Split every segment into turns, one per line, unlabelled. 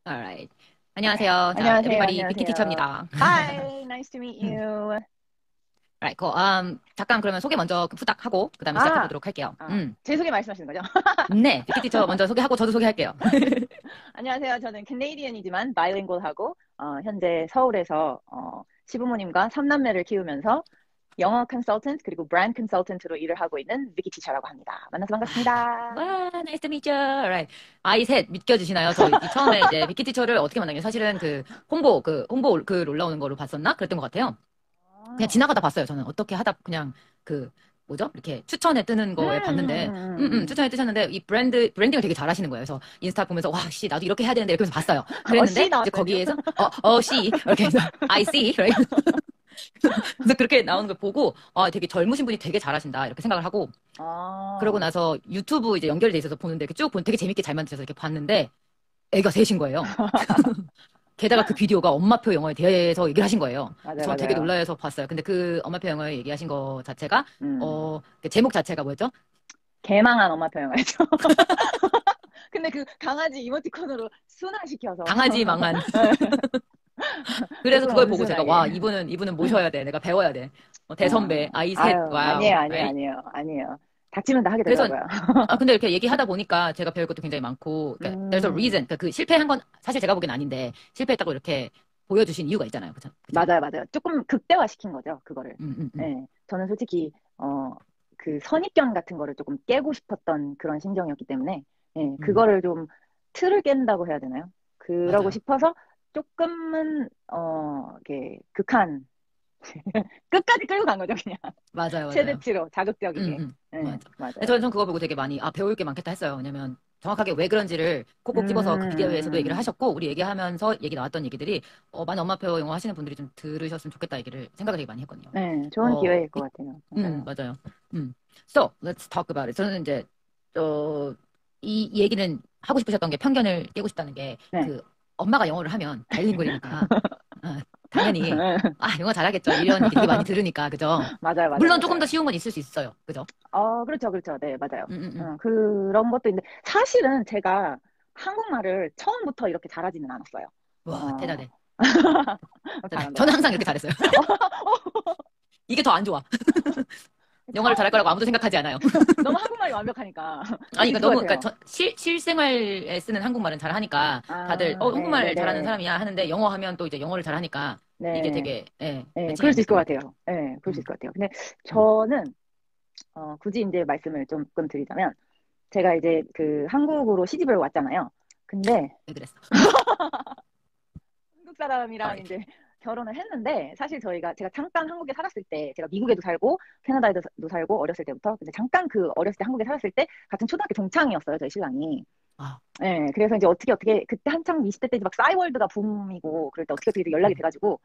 Alright. 안녕하세요. 자,
안녕하세요.
에브리바디 비키
안녕하세요.
티처입니다.
Hi, nice to meet
음.
you.
Right, 잠깐 그러면 소개 먼저 후딱 하고 그다음에 시작해
아,
보도록 할게요.
제 소개 말씀하시는 거죠?
네, 비키 티처 먼저 소개하고 저도 소개할게요.
안녕하세요. 저는 캐네디언이지만 바이링구얼하고 현재 서울에서 시부모님과 3남매를 키우면서 영어 컨설턴트 그리고 브랜드 컨설턴트로 일을 하고 있는 비키 티처라고 합니다. 만나서 반갑습니다.
와, nice to meet you. Alright. 아이 셋 믿겨지시나요? 저 처음에 이제 비키 티처를 어떻게 만나요? 사실은 그 홍보 글 올라오는 거로 봤었나? 그랬던 것 같아요. 그냥
아,
지나가다 봤어요. 저는 어떻게 하다 그냥 그 뭐죠? 이렇게 추천에 뜨는 거에 봤는데, 추천에 뜨셨는데, 이 브랜딩을 되게 잘하시는 거예요. 그래서 인스타 보면서, 와, 씨, 나도 이렇게 해야 되는데, 이렇게 해서 봤어요.
씨
그랬는데, 이제
나왔어요, 지금?
거기에서, 씨, 이렇게 해서, I see, right? 그래서 그렇게 나오는 걸 보고, 아, 되게 젊으신 분이 되게 잘하신다, 이렇게 생각을 하고, 그러고
아,
나서 유튜브 이제 연결돼 있어서 보는데, 이렇게 쭉 되게 재밌게 잘 만드셔서 이렇게 봤는데, 애가 셋인 거예요. 게다가 그 비디오가 엄마표 영어에 대해서 얘기를 하신 거예요.
맞아요,
저는 되게
맞아요.
놀라서 봤어요. 근데 그 엄마표 영어에 얘기하신 거 자체가,
음,
그 제목 자체가 뭐였죠?
개망한 엄마 표현하죠. 근데 그 강아지 이모티콘으로 순화시켜서
강아지 망한. 그래서
조금
그걸 보고 제가,
온순하게.
와, 이분은 모셔야 돼. 내가 배워야 돼. 대선배, 아이 셋,
아유,
와우.
아니에요, 아니에요,
right?
아니에요, 아니에요. 닥치면 다 하게
그래서,
되더라고요.
근데 이렇게 얘기하다 보니까 제가 배울 것도 굉장히 많고, 그러니까, there's a
음,
reason. 그러니까 그 실패한 건 사실 제가 보기엔 아닌데, 실패했다고 이렇게 보여주신 이유가 있잖아요. 그죠? 그죠?
맞아요, 맞아요. 조금 극대화시킨 거죠, 그거를.
음, 음, 음,
예, 저는 솔직히, 그 선입견 같은 거를 조금 깨고 싶었던 그런 심정이었기 때문에, 예,
음.
그거를 좀 틀을 깬다고 해야 되나요? 그러고
맞아요.
싶어서 조금은, 이렇게 극한, 끝까지 끌고 간 거죠, 그냥.
맞아요, 맞아요.
최대치로, 자극적이게.
맞아.
예,
근데
맞아요.
저는 그거 보고 되게 많이, 배울 게 많겠다 했어요. 왜냐면 정확하게 왜 그런지를 콕콕 집어서 그 비디오에서도 얘기를
음,
하셨고, 우리 얘기하면서 얘기 나왔던 얘기들이, 많은 엄마표 영어 하시는 분들이 좀 들으셨으면 좋겠다 얘기를 생각을 되게 많이 했거든요.
네, 좋은
어,
기회일 것 같아요. 맞아요.
맞아요. So, let's talk about it. 저는 이제, 이 얘기는 하고 싶으셨던 게 편견을 깨고 싶다는 게,
네.
그, 엄마가 영어를 하면 바이링구얼이니까, 당연히, 영어 잘하겠죠. 이런 얘기 되게 많이 들으니까, 그죠?
맞아요, 맞아요,
물론 조금 더
맞아요.
쉬운 건 있을 수 있어요. 그죠?
그렇죠, 그렇죠. 네, 맞아요.
음, 음, 음.
그런 것도 있는데, 사실은 제가 한국말을 처음부터 이렇게 잘하지는 않았어요.
와,
어,
대단해. 대단해.
잘한다.
저는 항상 이렇게 잘했어요. 이게 더 안 좋아. 영어를 잘할 거라고
처음에
아무도 생각하지 않아요.
너무 한국말이 완벽하니까 그럴
아니,
수
그러니까
있을 것
너무, 그러니까
같아요.
실생활에 쓰는 한국말은 잘하니까 다들,
네, 네,
한국말 잘하는
네.
사람이야 하는데 영어 하면 또 이제 영어를 잘하니까 이게
네,
되게,
네,
매칭이
그럴
안
수 있을 것
됐던 것 같아요.
같아요. 네, 그럴 수 있을
음,
것 같아요. 근데
음.
저는, 굳이 이제 말씀을 조금 드리자면, 제가 이제 그 한국으로 시집을 왔잖아요. 근데
왜 그랬어?
한국 사람이랑
Sorry.
이제 결혼을 했는데 사실 제가 잠깐 한국에 살았을 때 제가 미국에도 살고 캐나다에도 살고 어렸을 때부터 근데 잠깐 그 어렸을 때 한국에 살았을 때 같은 초등학교 동창이었어요 저희 신랑이.
아,
예, 그래서 이제 어떻게 그때 한창 20대 때막 싸이월드가 붐이고 그럴 때 어떻게 연락이
음,
돼가지고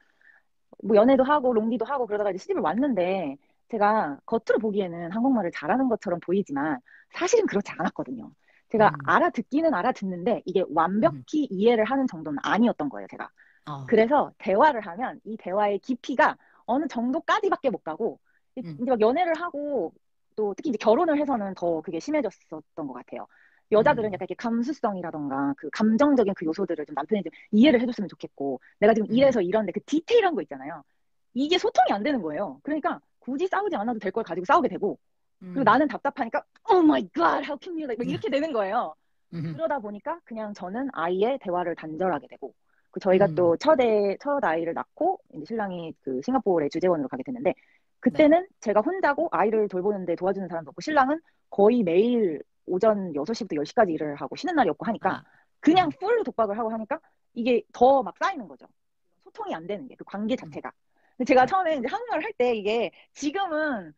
뭐 연애도 하고 롱디도 하고 그러다가 이제 시집을 왔는데 제가 겉으로 보기에는 한국말을 잘하는 것처럼 보이지만 사실은 그렇지 않았거든요. 제가
음,
알아듣기는 알아듣는데 이게
음,
완벽히 이해를 하는 정도는 아니었던 거예요, 제가.
어,
그래서 대화를 하면 이 대화의 깊이가 어느 정도까지밖에 못 가고
음,
이제 막 연애를 하고 또 특히 이제 결혼을 해서는 더 그게 심해졌었던 것 같아요. 여자들은
음,
약간 이렇게 감수성이라던가 그 감정적인 그 요소들을 좀 남편이 좀 이해를 해줬으면 좋겠고 내가 지금
음,
이래서 이런데 그 디테일한 거 있잖아요. 이게 소통이 안 되는 거예요. 그러니까 굳이 싸우지 않아도 될 걸 가지고 싸우게 되고 그리고
음,
나는 답답하니까 Oh my God, how can you like 막 이렇게 되는 거예요.
음,
그러다 보니까 그냥 저는 아이의 대화를 단절하게 되고, 그 저희가
음,
또 첫 아이를 낳고, 이제 신랑이 그 싱가포르의 주재원으로 가게 됐는데,
네.
그때는 제가 혼자고 아이를 돌보는데 도와주는 사람도 없고, 신랑은 거의 매일 오전 6시부터 10시까지 일을 하고 쉬는 날이 없고 하니까,
아,
그냥
음,
풀로 독박을 하고 하니까, 이게 더 막 쌓이는 거죠. 소통이 안 되는 게, 그 관계
음,
자체가. 근데 제가
네.
처음에 이제 한국말을 할 때 이게 지금은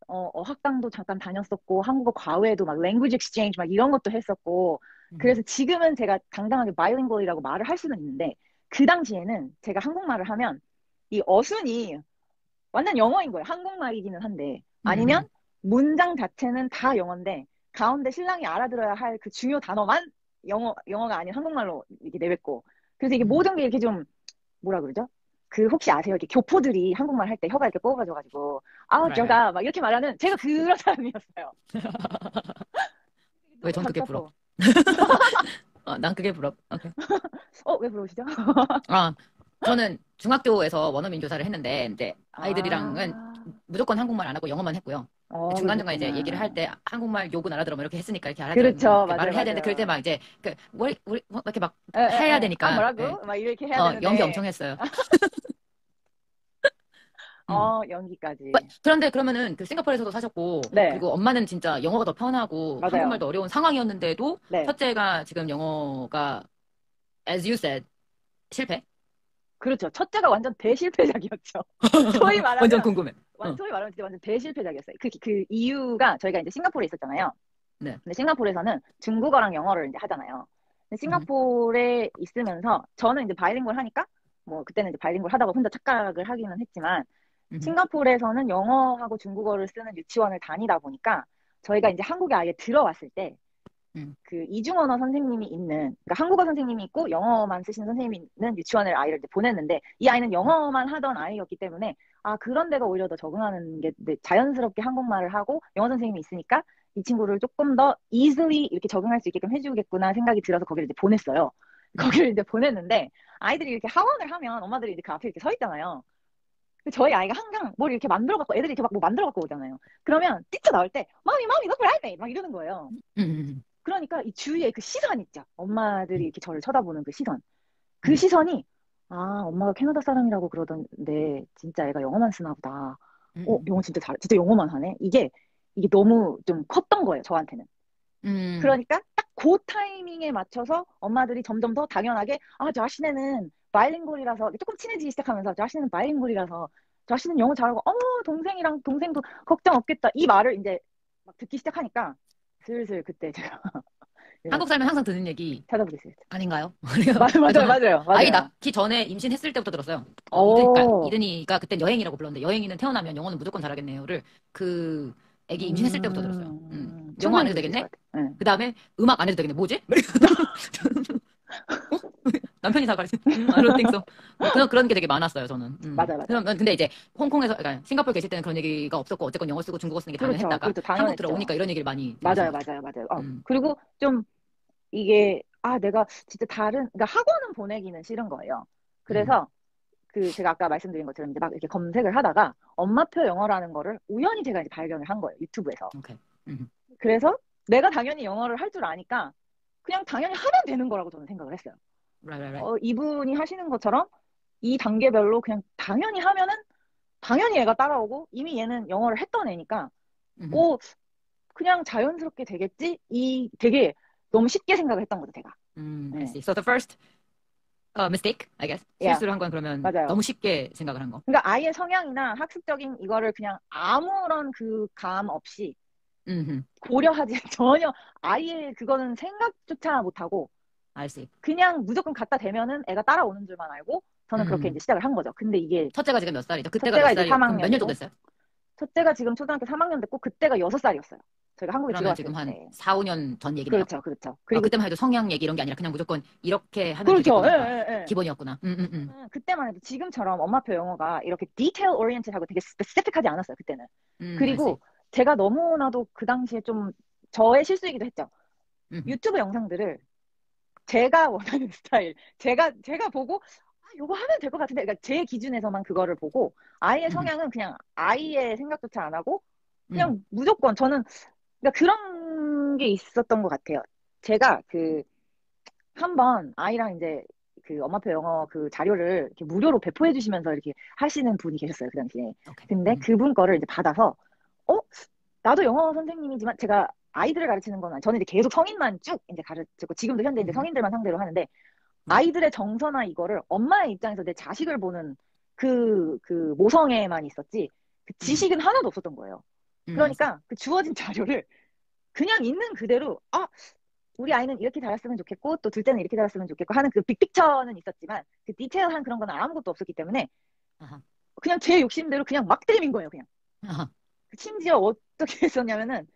어학당도 잠깐 다녔었고, 한국어 과외도 막 language exchange 막 이런 것도 했었고,
음,
그래서 지금은 제가 당당하게 bilingual이라고 말을 할 수는 있는데, 그 당시에는 제가 한국말을 하면 이 어순이 완전 영어인 거예요. 한국말이기는 한데. 아니면
음,
문장 자체는 다 영어인데, 가운데 신랑이 알아들어야 할 그 중요 단어만 영어가 아닌 한국말로 이렇게 내뱉고. 그래서 이게
음,
모든 게 이렇게 좀 뭐라 그러죠? 그 혹시 아세요? 이렇게 교포들이 한국말 할 때 혀가 이렇게 뽑아져가지고 아우
right, right.
저가 막 이렇게 말하는 제가 그런 사람이었어요.
왜
너무
전 그게 부러워?
답답해.
난 그게 부럽. 오케이.
왜 부러우시죠?
아, 저는 중학교에서 원어민 교사를 했는데, 이제 아이들이랑은
아,
무조건 한국말 안 하고 영어만 했고요. 중간중간 이제 얘기를 할
그러셨구나.
때 한국말 욕은 알아들어 뭐 이렇게 했으니까 이렇게 알아들어 뭐
그렇죠.
이렇게
맞아요,
말을 해야 되는데 그럴 때
맞아요.
막 이제 우리 뭐 이렇게 막
에, 에,
해야
에. 아,
되니까 예.
뭐라고? 막 이렇게 해야
연기 엄청
되는데,
했어요. 음.
연기까지.
그런데 그러면은 그 싱가포르에서도 사셨고
네,
그리고 엄마는 진짜 영어가 더 편하고
맞아요.
한국말도 어려운 상황이었는데도
네.
첫째가 지금 영어가 as you said 실패?
그렇죠. 첫째가 완전 대실패작이었죠. 소위
완전
말하면,
궁금해. 어.
소위 말하면 진짜 완전 대실패작이었어요. 그 이유가 저희가 이제 싱가포르에 있었잖아요.
네.
근데 싱가포르에서는 중국어랑 영어를 이제 하잖아요. 근데
음,
싱가포르에 있으면서 저는 이제 바이링구얼 하니까 뭐 그때는 이제 바이링구얼 하다가 혼자 착각을 하기는 했지만
음,
싱가포르에서는 영어하고 중국어를 쓰는 유치원을 다니다 보니까 저희가 이제 한국에 아예 들어왔을 때
음,
그 이중언어 선생님이 있는, 그러니까 한국어 선생님이 있고 영어만 쓰시는 선생님이 있는 유치원을 아이를 이제 보냈는데 이 아이는 영어만 하던 아이였기 때문에 그런 데가 오히려 더 적응하는 게 네, 자연스럽게 한국말을 하고 영어 선생님이 있으니까 이 친구를 조금 더 easily 이렇게 적응할 수 있게끔 해주겠구나 생각이 들어서 거기를 이제 보냈어요.
음,
거기를 이제 보냈는데 아이들이 이렇게 하원을 하면 엄마들이 이제 그 앞에 이렇게 서 있잖아요. 근데 저희 아이가 항상 뭘 이렇게 만들어 갖고 애들이 이렇게 막 뭐 만들어 갖고 오잖아요. 그러면 뛰쳐나올 때 마미 look what I made 막 이러는 거예요.
음,
그러니까 이 주위에 그 시선 있죠. 엄마들이
음,
이렇게 저를 쳐다보는 그 시선. 그
음,
시선이, 엄마가 캐나다 사람이라고 그러던데, 진짜 애가 영어만 쓰나 보다.
음,
영어 진짜 영어만 하네? 이게 너무 좀 컸던 거예요, 저한테는.
음,
그러니까 딱 그 타이밍에 맞춰서 엄마들이 점점 더 당연하게, 자신네는 바이링구얼이라서, 조금 친해지기 시작하면서, 자신은 바이링구얼이라서, 자신은 영어 잘하고, 동생이랑, 동생도 걱정 없겠다. 이 말을 이제 막 듣기 시작하니까, 슬슬 그때 제가
한국 살면 항상 듣는 얘기
찾아보겠습니다.
아닌가요?
맞아요,
저는
맞아요,
아이
맞아요.
낳기 전에 임신했을 때부터 들었어요.
오,
이든이가 그때 여행이라고 불렀는데 여행이는 태어나면 영어는 무조건 잘하겠네요를 그 애기 임신했을 때부터 들었어요. 영어 안
충분히
해도
그럴 수 있을
되겠네?
것 같아요. 네.
그 다음에 음악 안 해도 되겠네. 뭐지? 어? 남편이 사가지고 I don't think so. 그런 게 되게 많았어요, 저는.
맞아요, 맞아요.
근데 이제 홍콩에서, 그러니까 싱가포르 계실 때는 그런 얘기가 없었고 어쨌건 영어 쓰고 중국어 쓰는 게
그렇죠,
당연했다가
그렇죠.
한국
당연했죠.
들어오니까 이런 얘기를 많이 들으신
맞아요,
것 같아요.
맞아요, 맞아요.
음,
그리고 좀 이게, 내가 진짜 그러니까 학원은 보내기는 싫은 거예요.
음,
그래서 제가 아까 말씀드린 것처럼 이제 막 이렇게 검색을 하다가 엄마표 영어라는 거를 우연히 제가 이제 발견을 한 거예요, 유튜브에서.
오케이. 음,
그래서 내가 당연히 영어를 할 줄 아니까 그냥 당연히 하면 되는 거라고 저는 생각을 했어요.
right, right, right.
이분이 하시는 것처럼 이 단계별로 그냥 당연히 하면은 당연히 애가 따라오고 이미 얘는 영어를 했던 애니까
음,
오 그냥 자연스럽게 되겠지 이 되게 너무 쉽게 생각을 했던 거죠 제가.
I
네.
see. So the first mistake, I guess.
야
실수를 한 건 그러면
맞아요.
너무 쉽게 생각을 한 거.
그러니까 아이의 성향이나 학습적인 이거를 그냥 아무런 그 감 없이
음,
고려하지 전혀 아예 그거는 생각조차 못하고
I see.
그냥 무조건 갖다 대면은 애가 따라오는 줄만 알고 저는 그렇게 이제
음,
시작을 한 거죠. 근데 이게
첫째가 지금 몇 살이죠? 그때가 몇
첫째가 이제
살이요? 그럼 몇 년 정도
3학년이고
됐어요?
첫째가 지금 초등학교 3학년 됐고 그때가 6살이었어요. 저희가 한국에
그러면
들어왔을
지금 한
때.
4, 5년 전 얘기네요.
그렇죠, 그렇죠. 그리고
그때만 해도 성향 얘기 이런 게 아니라 그냥 무조건 이렇게 하면
그렇죠. 예,
되겠구나가
예, 예.
기본이었구나.
그때만 해도 지금처럼 엄마표 영어가 이렇게 디테일 오리엔티드하고 되게 스페시픽하지 않았어요, 그때는.
I see.
그리고 제가 너무나도 그 당시에 좀 저의 실수이기도 했죠.
음,
유튜브 영상들을 제가 원하는 스타일, 제가 보고, 요거 하면 될 것 같은데, 그러니까 제 기준에서만 그거를 보고, 아이의
음,
성향은 그냥 아이의 생각조차 안 하고,
음,
그냥 무조건 저는, 그러니까 그런 게 있었던 것 같아요. 제가 한 번 아이랑 이제 그 엄마표 영어 그 자료를 이렇게 무료로 배포해 주시면서 이렇게 하시는 분이 계셨어요, 그 당시에.
오케이.
근데 그분 거를 이제 받아서, 어? 나도 영어 선생님이지만 제가 아이들을 가르치는 건 저는 이제 계속 성인만 쭉 이제 가르치고 지금도 현재 이제
음,
성인들만 상대로 하는데
네.
아이들의 정서나 이거를 엄마의 입장에서 내 자식을 보는 그 모성애만 있었지 그
음,
지식은 하나도 없었던 거예요.
I see.
그러니까 그 주어진 자료를 그냥 있는 그대로 우리 아이는 이렇게 자랐으면 좋겠고 또 둘째는 이렇게 자랐으면 좋겠고 하는 그 빅픽처는 있었지만 그 디테일한 그런 건 아무것도 없었기 때문에
아하,
그냥 제 욕심대로 그냥 막 들이민 거예요, 그냥.
아하,
심지어 어떻게 했었냐면은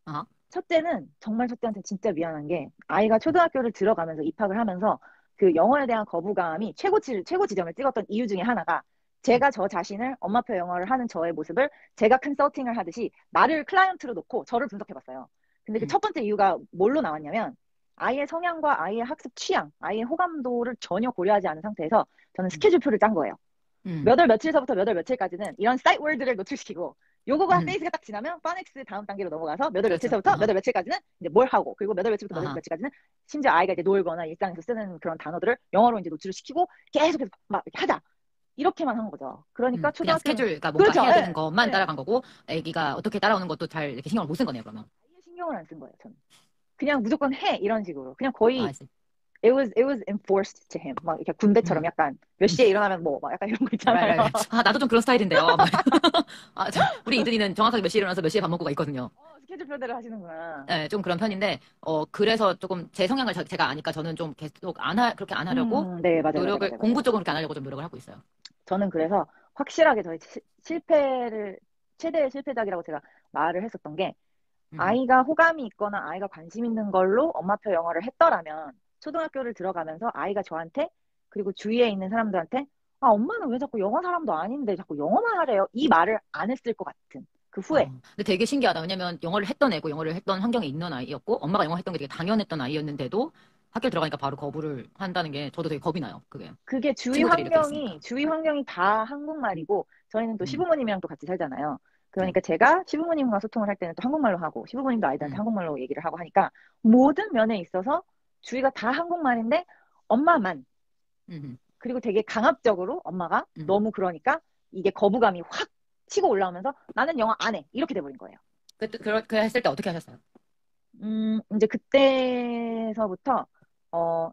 아하,
첫째는 정말 첫째한테 진짜 미안한 게 아이가 초등학교를 들어가면서 입학을 하면서 그 영어에 대한 거부감이 최고 지점을 찍었던 이유 중에 하나가
음,
제가 저 자신을 엄마표 영어를 하는 저의 모습을 제가 컨설팅을 하듯이 나를 클라이언트로 놓고 저를 분석해 봤어요. 근데 그
음,
첫 번째 이유가 뭘로 나왔냐면 아이의 성향과 아이의 학습 취향, 아이의 호감도를 전혀 고려하지 않은 상태에서 저는 스케줄표를 짠 거예요.
음,
몇 월 며칠서부터 몇 월 며칠까지는 이런 사이트 월드를 노출시키고 요거가
음,
페이스가 딱 지나면 파넥스 다음 단계로 넘어가서 몇 월
그렇죠.
며칠서부터 몇 월 며칠까지는 이제 뭘 하고 그리고 몇 월 며칠부터 몇 월
아하.
며칠까지는 심지어 아이가 이제 놀거나 일상에서 쓰는 그런 단어들을 영어로 이제 노출을 시키고 계속해서 막 이렇게 하자. 이렇게만 한 거죠. 그러니까
그냥
초등학교는
스케줄, 그러니까 뭔가
그렇죠.
해야 되는
예.
것만
예.
따라간 거고, 애기가 어떻게 따라오는 것도 잘 이렇게 신경을 못 쓴 거네요, 그러면.
아예 신경을 안 쓴 거예요, 저는. 그냥 무조건 해 이런 식으로. 그냥
아,
거의
이제.
it was enforced to him. 막 이렇게 군대처럼
음,
약간 몇 시에 일어나면 뭐 막 약간 이런 거
right,
있잖아요.
right. 아, 나도 좀 그런 스타일인데요. 아, 우리 이든이는 정확하게 몇 시에 일어나서 몇 시에 밥 먹고가 있거든요.
스케줄표대로 하시는구나.
네, 좀 그런 편인데, 그래서 조금 제 성향을 제가 아니까 저는 좀 계속 그렇게 안 하려고
네, 맞아요, 맞아요,
노력을,
맞아요,
공부
맞아요.
쪽으로 그렇게 안 하려고 좀 노력을 하고 있어요.
저는 그래서 확실하게 저희 실패를 최대의 실패작이라고 제가 말을 했었던 게
음,
아이가 호감이 있거나 아이가 관심 있는 걸로 엄마표 영어를 했더라면 초등학교를 들어가면서 아이가 저한테 그리고 주위에 있는 사람들한테 아, 엄마는 왜 자꾸 영어 사람도 아닌데 자꾸 영어만 하래요? 이 말을 안 했을 것 같은 그 후에.
근데 되게 신기하다. 왜냐면 영어를 했던 애고 영어를 했던 환경에 있는 아이였고 엄마가 영어 했던 게 되게 당연했던 아이였는데도 학교 들어가니까 바로 거부를 한다는 게 저도 되게 겁이 나요. 그게.
그게
친구들이 이렇게 있으니까.
주위 환경이 다 한국말이고, 저희는 또
음,
시부모님이랑 또 같이 살잖아요.
네.
그러니까 제가 시부모님과 소통을 할 때는 또 한국말로 하고, 시부모님도 아이들한테
음,
한국말로 얘기를 하고 하니까, 모든 면에 있어서 주위가 다 한국말인데, 엄마만,
음,
그리고 되게 강압적으로 엄마가
음.
너무 그러니까, 이게 거부감이 확 치고 올라오면서, 나는 영어 안 해. 이렇게 돼버린 거예요.
그 했을 때 어떻게 하셨어요?
이제 그때서부터, 어,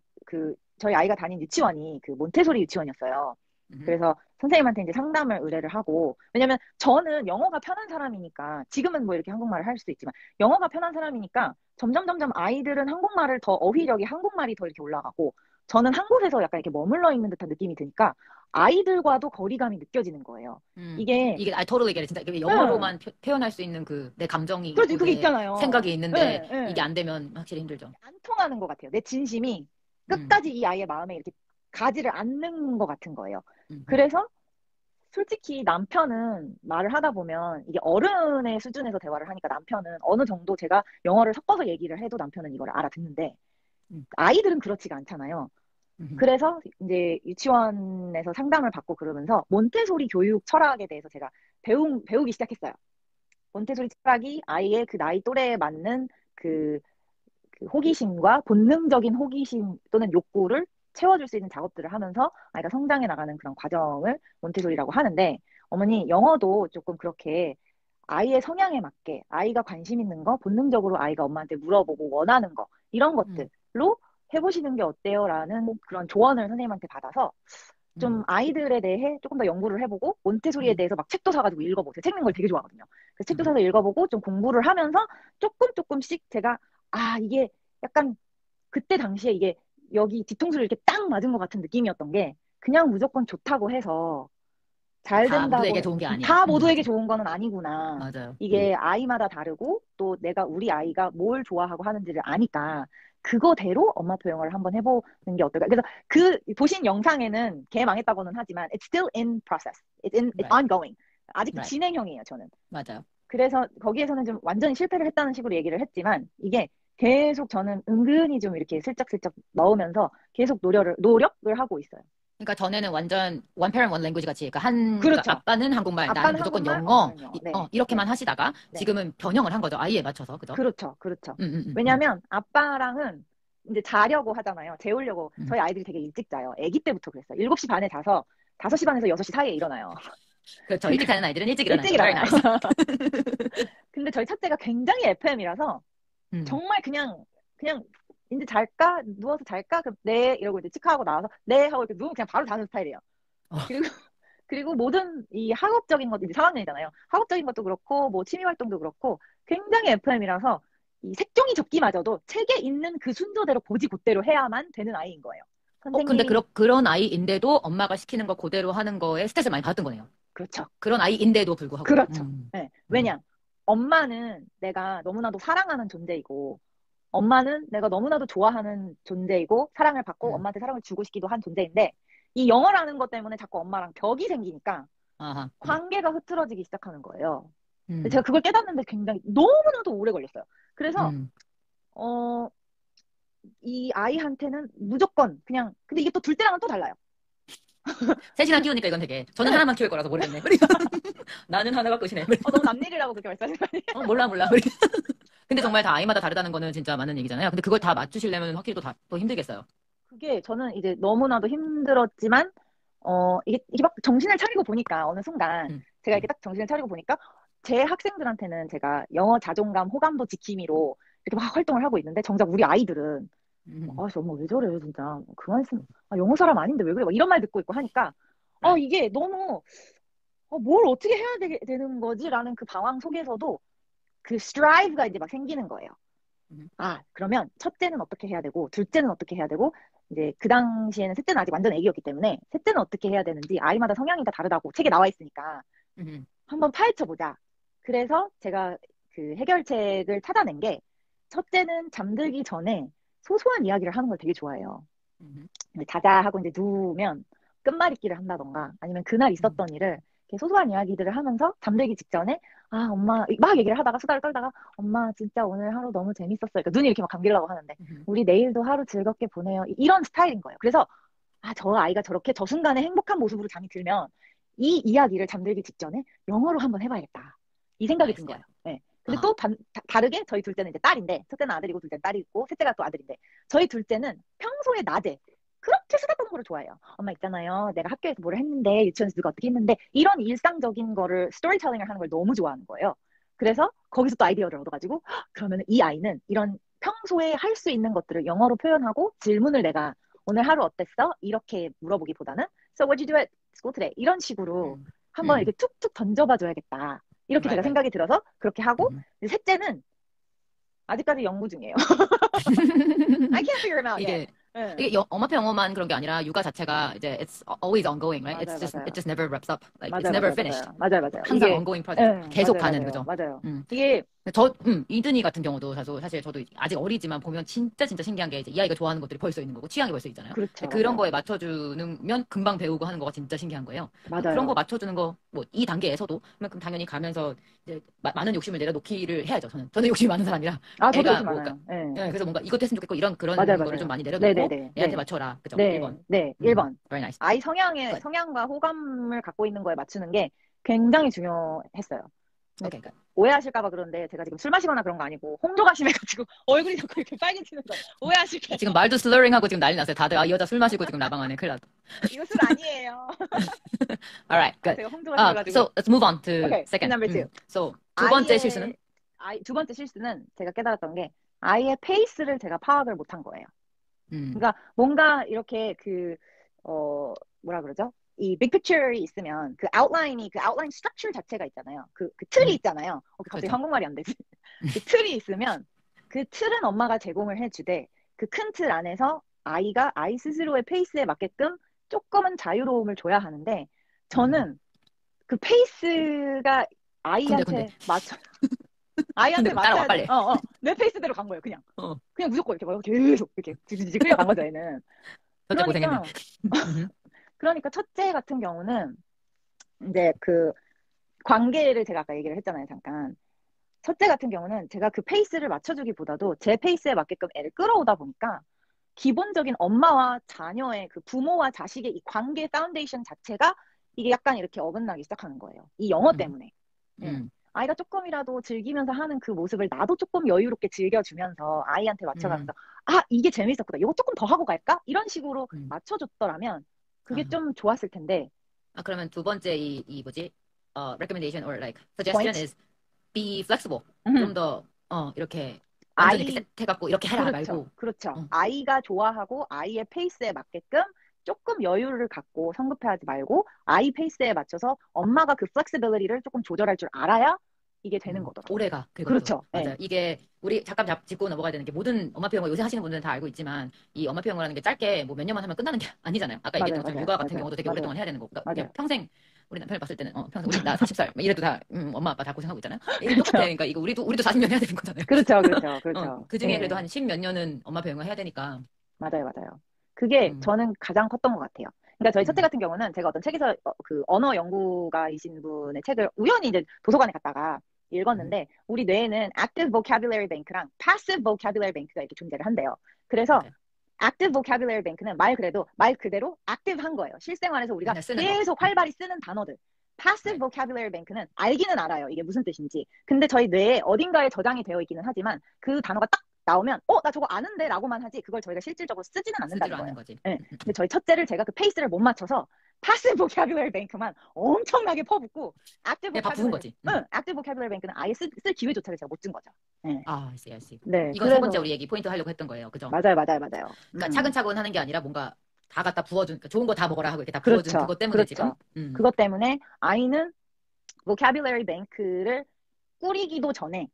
저희 아이가 다닌 유치원이 그 몬테소리 유치원이었어요.
음,
그래서 선생님한테 이제 상담을 의뢰를 하고, 왜냐면 저는 영어가 편한 사람이니까, 지금은 뭐 이렇게 한국말을 할 수도 있지만, 영어가 편한 사람이니까, 점점 아이들은 한국말을 더 어휘력이 한국말이 더 이렇게 올라가고, 저는 한 곳에서 약간 이렇게 머물러 있는 듯한 느낌이 드니까, 아이들과도 거리감이 느껴지는 거예요. 이게,
이게, I totally get it. 진짜 이게
응,
영어로만 표현할 수 있는 그 내 감정이
그렇지,
있고
그게
내
있잖아요.
생각이 있는데
예,
이게
예.
안 되면 확실히 힘들죠.
안 통하는 것 같아요. 내 진심이
음,
끝까지 이 아이의 마음에 이렇게 가지를 않는 것 같은 거예요.
음,
그래서 솔직히 남편은 말을 하다 보면 이게 어른의 수준에서 대화를 하니까 남편은 어느 정도 제가 영어를 섞어서 얘기를 해도 남편은 이걸 알아듣는데
음,
아이들은 그렇지가 않잖아요.
음,
그래서 이제 유치원에서 상담을 받고 그러면서 몬테소리 교육 철학에 대해서 제가 배우기 시작했어요. 몬테소리 철학이 아이의 그 나이 또래에 맞는 그 그 호기심과 본능적인 호기심 또는 욕구를 채워줄 수 있는 작업들을 하면서 아이가 성장해 나가는 그런 과정을 몬테소리라고 하는데 어머니 영어도 조금 그렇게 아이의 성향에 맞게 아이가 관심 있는 거 본능적으로 아이가 엄마한테 물어보고 원하는 거 이런
음,
것들로 해보시는 게 어때요? 라는 그런 조언을 선생님한테 받아서 좀
음,
아이들에 대해 조금 더 연구를 해보고 몬테소리에
음,
대해서 막 책도 사가지고 읽어보고 제가 책 읽는 걸 되게 좋아하거든요. 그래서 책도
음,
사서 읽어보고 좀 공부를 하면서 조금씩 제가 아 이게 약간 그때 당시에 이게 여기 뒤통수를 이렇게 딱 맞은 것 같은 느낌이었던 게 그냥 무조건 좋다고 해서 잘
다
된다고
모두에게 좋은 게 아니야.
다 모두에게
맞아.
좋은 거는 아니구나.
맞아요.
이게 아이마다 다르고 또 내가 우리 아이가 뭘 좋아하고 하는지를 아니까 그거대로 엄마표 영어를 한번 해보는 게 어떨까. 그래서 그 보신 영상에는 개 망했다고는 하지만 it's still in process. It's
Right,
ongoing. 아직도
right.
진행형이에요, 저는.
맞아요.
그래서 거기에서는 좀 완전히 실패를 했다는 식으로 얘기를 했지만 이게 계속 저는 은근히 좀 이렇게 슬쩍슬쩍 넣으면서 계속 노력을 하고 있어요.
그러니까 전에는 완전 one parent one language 같이, 그러니까
그렇죠.
아빠는 한국말, 나는
아빠는
무조건
한국말,
영어,
엄마는 영어. 네,
이렇게만
네,
하시다가
네.
지금은 변형을 한 거죠. 아이에 맞춰서, 그죠?
그렇죠, 그렇죠.
음, 음, 음, 음,
왜냐면 아빠랑은 이제 자려고 하잖아요. 재우려고.
음.
저희 아이들이 되게 일찍 자요. 아기 때부터 그랬어요. 7시 반에 자서 5시 반에서 6시 사이에 일어나요.
그렇죠.
근데
일찍 자는 아이들은 일찍
일찍
일어나죠. Very
일어나요.
nice.
근데 저희 첫째가 굉장히 FM이라서
음.
정말 그냥 이제 잘까? 누워서 잘까? 그럼 네 이러고 이제 치카하고 나와서 네 하고 이렇게 누우면 그냥 바로 자는 스타일이에요.
어,
그리고 그리고 모든 이 학업적인 것도 이제 4학년이잖아요. 학업적인 것도 그렇고 뭐 취미 활동도 그렇고 굉장히 FM이라서 이 색종이 접기마저도 책에 있는 그 순서대로 고지 곧대로 해야만 되는 아이인 거예요.
근데
선생님이
그런 아이인데도 엄마가 시키는 거 그대로 하는 거에 스트레스를 많이 받았던 거네요.
그렇죠.
그런 아이인데도 불구하고.
그렇죠. 네.
음,
왜냐? 엄마는 내가 너무나도 사랑하는 존재이고 엄마는 내가 너무나도 좋아하는 존재이고 사랑을 받고
음,
엄마한테 사랑을 주고 싶기도 한 존재인데 이 영어라는 것 때문에 자꾸 엄마랑 벽이 생기니까
아하,
관계가 흐트러지기 시작하는 거예요. 제가
음,
그걸 깨닫는데 굉장히 너무나도 오래 걸렸어요. 그래서
음,
어 이 아이한테는 무조건 그냥, 근데 이게 또 둘 때랑은 또 달라요.
셋이나 키우니까 이건 되게 저는 하나만 키울 거라서 모르겠네. 나는 하나가 끝이네.
너무 남일이라고 그렇게 말씀하시는 거 아니에요?
몰라. 근데 정말 다 아이마다 다르다는 거는 진짜 맞는 얘기잖아요. 근데 그걸 다 맞추시려면 확실히 또 힘들겠어요.
그게 저는 이제 너무나도 힘들었지만, 이게 막 정신을 차리고 보니까, 어느 순간,
음,
제가 이렇게
음,
딱 정신을 차리고 보니까, 제 학생들한테는 제가 영어 자존감, 호감도 지킴이로 이렇게 막 활동을 하고 있는데, 정작 우리 아이들은,
음,
아, 씨, 엄마 왜 저래, 진짜. 그만 있으면, 아, 영어 사람 아닌데 왜 그래? 막 이런 말 듣고 있고 하니까,
right.
이게 너무, 뭘 어떻게 해야 되는 거지? 라는 그 방황 속에서도 그 스트라이브가 이제 막 생기는 거예요.
음,
아, 그러면 첫째는 어떻게 해야 되고, 둘째는 어떻게 해야 되고, 이제 그 당시에는 셋째는 아직 완전 애기였기 때문에, 셋째는 어떻게 해야 되는지 아이마다 성향이 다 다르다고 책에 나와 있으니까,
음,
한번 파헤쳐보자. 그래서 제가 그 해결책을 찾아낸 게, 첫째는 잠들기 전에 소소한 이야기를 하는 걸 되게 좋아해요.
음,
근데 자자 하고 이제 누우면 끝말잇기를 한다던가 아니면 그날
음,
있었던 일을 이렇게 소소한 이야기들을 하면서 잠들기 직전에 아 엄마 막 얘기를 하다가 수다를 떨다가 엄마 진짜 오늘 하루 너무 재밌었어요. 그러니까 눈이 이렇게 막 감기려고 하는데
음,
우리 내일도 하루 즐겁게 보내요. 이런 스타일인 거예요. 그래서 아 저 아이가 저렇게 저 순간에 행복한 모습으로 잠이 들면 이 이야기를 잠들기 직전에 영어로 한번 해봐야겠다. 이 생각이 든
나이스,
거예요.
야.
네. 근데
아,
또 다르게 저희 둘째는 이제 딸인데 첫째는 아들이고 둘째는 딸이 있고 셋째가 또 아들인데 저희 둘째는 평소에 낮에 그렇게 수다 떠는 거를 좋아해요. 엄마 있잖아요. 내가 학교에서 뭘 했는데, 유치원에서 누가 어떻게 했는데, 이런 일상적인 거를 스토리텔링을 하는 걸 너무 좋아하는 거예요. 그래서 거기서 또 아이디어를 얻어가지고, 그러면 이 아이는 이런 평소에 할 수 있는 것들을 영어로 표현하고 질문을 내가 오늘 하루 어땠어? 이렇게 물어보기보다는 So what did you do at school today? 이런 식으로
음,
한번 이렇게
음,
툭툭 던져봐 줘야겠다. 이렇게 제가
right, right.
생각이 들어서 그렇게 하고,
음.
이제 셋째는 아직까지 연구 중이에요. I can't figure him out yet.
이게
응.
이게 엄마표 영어만 그런 게 아니라 육아 자체가 이제 it's always ongoing, right?
맞아요,
It
맞아요.
just never wraps up. Like it's
맞아요,
never
맞아요,
finished.
맞아요. 맞아요, 맞아요.
항상
이게,
ongoing project.
응,
계속
맞아요,
가는
맞아요,
그죠?
맞아요.
음.
이게,
이든이 같은 경우도 사실 저도 아직 어리지만 보면 진짜 신기한 게 이제 이 아이가 좋아하는 것들이 벌써 있는 거고 취향이 벌써 있잖아요. 근데
그렇죠,
그런
맞아요.
거에 맞춰주면 금방 배우고 하는 거가 진짜 신기한 거예요. 그런 거
맞아요.
맞춰주는 거 뭐 이 단계에서도 그만큼 당연히 가면서 이제 많은 욕심을 내려놓기를 해야죠. 저는 욕심이 많은 사람이라
아, 저도
애가
요즘
뭐 그러니까
많아요. 예.
예, 그래서 뭔가 이것도 했으면 좋겠고
맞아요,
그런 거를 좀
맞아요.
많이 내려놓고
네네네,
애한테
네.
맞춰라. 그죠?
네,
1번.
네. 1번.
Very nice.
아이
Good.
성향과 호감을 갖고 있는 거에 맞추는 게 굉장히 중요했어요. 근데
Okay, good.
오해하실까봐 그런데 제가 지금 술 마시거나 그런 거 아니고 홍조가심해가지고 얼굴이 자꾸 이렇게 빨개지는 거 오해하실까봐.
지금 말도 슬러링하고 지금 난리 났어요. 다들 이 여자 술 마시고 지금 라방하네. 큰일 났다.
이거 술 아니에요.
Alright, good.
제가 홍조가심해가지고.
So let's move on to
오케이,
second.
number two.
So 두 번째 실수는?
두 번째 실수는 제가 깨달았던 게 아이의 페이스를 제가 파악을 못한 거예요.
음,
그러니까 뭔가 이렇게 뭐라 그러죠? 이 빅픽처이 있으면 그 아웃라인 스트럭처 자체가 있잖아요. 그 틀이
음,
있잖아요. 갑자기
그렇죠.
한국말이 안 되지. 그 틀이 있으면 그 틀은 엄마가 제공을 해주되 그 큰 틀 안에서 아이가 아이 스스로의 페이스에 맞게끔 조금은 자유로움을 줘야 하는데
음.
저는 그 페이스가
군데.
아이한테
따라와,
맞춰야 돼.
빨리.
내 페이스대로 간 거예요, 그냥.
어,
그냥 무조건 이렇게 막 계속 이렇게 지지직 끌려간 거죠, 얘는.
첫째 고생했네.
그러니까,
음,
그러니까 첫째 같은 경우는 이제 그 관계를 제가 아까 얘기를 했잖아요, 잠깐. 첫째 같은 경우는 제가 그 페이스를 맞춰주기보다도 제 페이스에 맞게끔 애를 끌어오다 보니까 기본적인 엄마와 자녀의 그 부모와 자식의 이 관계 파운데이션 자체가 이게 약간 이렇게 어긋나기 시작하는 거예요. 이 영어
음,
때문에. 예.
음,
아이가 조금이라도 즐기면서 하는 그 모습을 나도 조금 여유롭게 즐겨주면서 아이한테 맞춰가면서
음,
아, 이게 재밌었구나. 이거 조금 더 하고 갈까? 이런 식으로
음.
맞춰줬더라면 그게
아,
좀 좋았을 텐데.
그러면 두 번째 이 뭐지? recommendation or like suggestion
포인트?
is be flexible. 좀
음.
더, 이렇게 완전히 이렇게
아이,
셋해갖고 이렇게 해라
그렇죠.
말고,
그렇죠.
어,
아이가 좋아하고 아이의 페이스에 맞게끔 조금 여유를 갖고 성급해하지 말고 아이 페이스에 맞춰서 엄마가 그 플렉시빌리티를 조금 조절할 줄 알아야 이게 되는 거더라고요.
오래가, 그것도.
그렇죠. 예.
맞아. 이게, 우리 잠깐 짚고 넘어가야 되는 게 모든 엄마표 영어 요새 하시는 분들은 다 알고 있지만, 이 엄마표 영어라는 게 짧게 뭐 몇 년만 하면 끝나는 게 아니잖아요. 아까 얘기했던
맞아요,
것처럼
맞아요,
육아 같은
맞아요,
경우도 되게
맞아요,
오랫동안 해야 되는 거고. 그러니까 그냥
맞아요.
평생, 우리 남편을 봤을 때는, 평생, 나 40살, 이래도 다, 엄마, 아빠 다 고생하고 있잖아요. 이게 똑같아.
그렇죠.
그러니까 이거 우리도 40년 해야 되는 거잖아요.
그렇죠, 그렇죠, 그렇죠.
그 중에 그래도
예,
한 10 몇 년은 엄마표 영어 해야 되니까.
맞아요, 맞아요. 그게
음,
저는 가장 컸던 것 같아요. 그러니까 저희 첫째
음,
같은 경우는 제가 어떤 책에서 그 언어 연구가이신 분의 책을 우연히 이제 도서관에 갔다가
음,
읽었는데 우리 뇌에는 active vocabulary bank랑 passive vocabulary bank가 이렇게 존재를 한대요. 그래서
네.
active vocabulary bank는 말 그대로 active 한 거예요. 실생활에서 우리가
맨날 쓰는 거.
계속 활발히 쓰는 단어들. passive
Right.
vocabulary bank는 알기는 알아요. 이게 무슨 뜻인지. 근데 저희 뇌에 어딘가에 저장이 되어 있기는 하지만 그 단어가 딱 나오면 나 저거 아는데 라고만 하지 그걸 저희가 실질적으로 쓰지는 않는다는
쓰지를 않는
거예요.
거지.
네. 근데 저희 첫째를 제가 그 페이스를 못 맞춰서 passive vocabulary bank만 엄청나게 퍼붓고 active
그냥 다 부은
vocabulary,
거지.
active vocabulary bank는 아예 쓸 기회조차를 제가 못 준 거죠. 네.
아, I see.
네,
이건 세
그래서
번째 우리 얘기 포인트 하려고 했던 거예요. 그죠?
맞아요.
그러니까 차근차근 하는 게 아니라 뭔가 다 갖다 부어준, 그러니까 좋은 거 다 먹어라 하고 이렇게 다 부어준
그렇죠.
그것 때문에
그렇죠.
지금.
그것 때문에 아이는 vocabulary bank를 꾸리기도 전에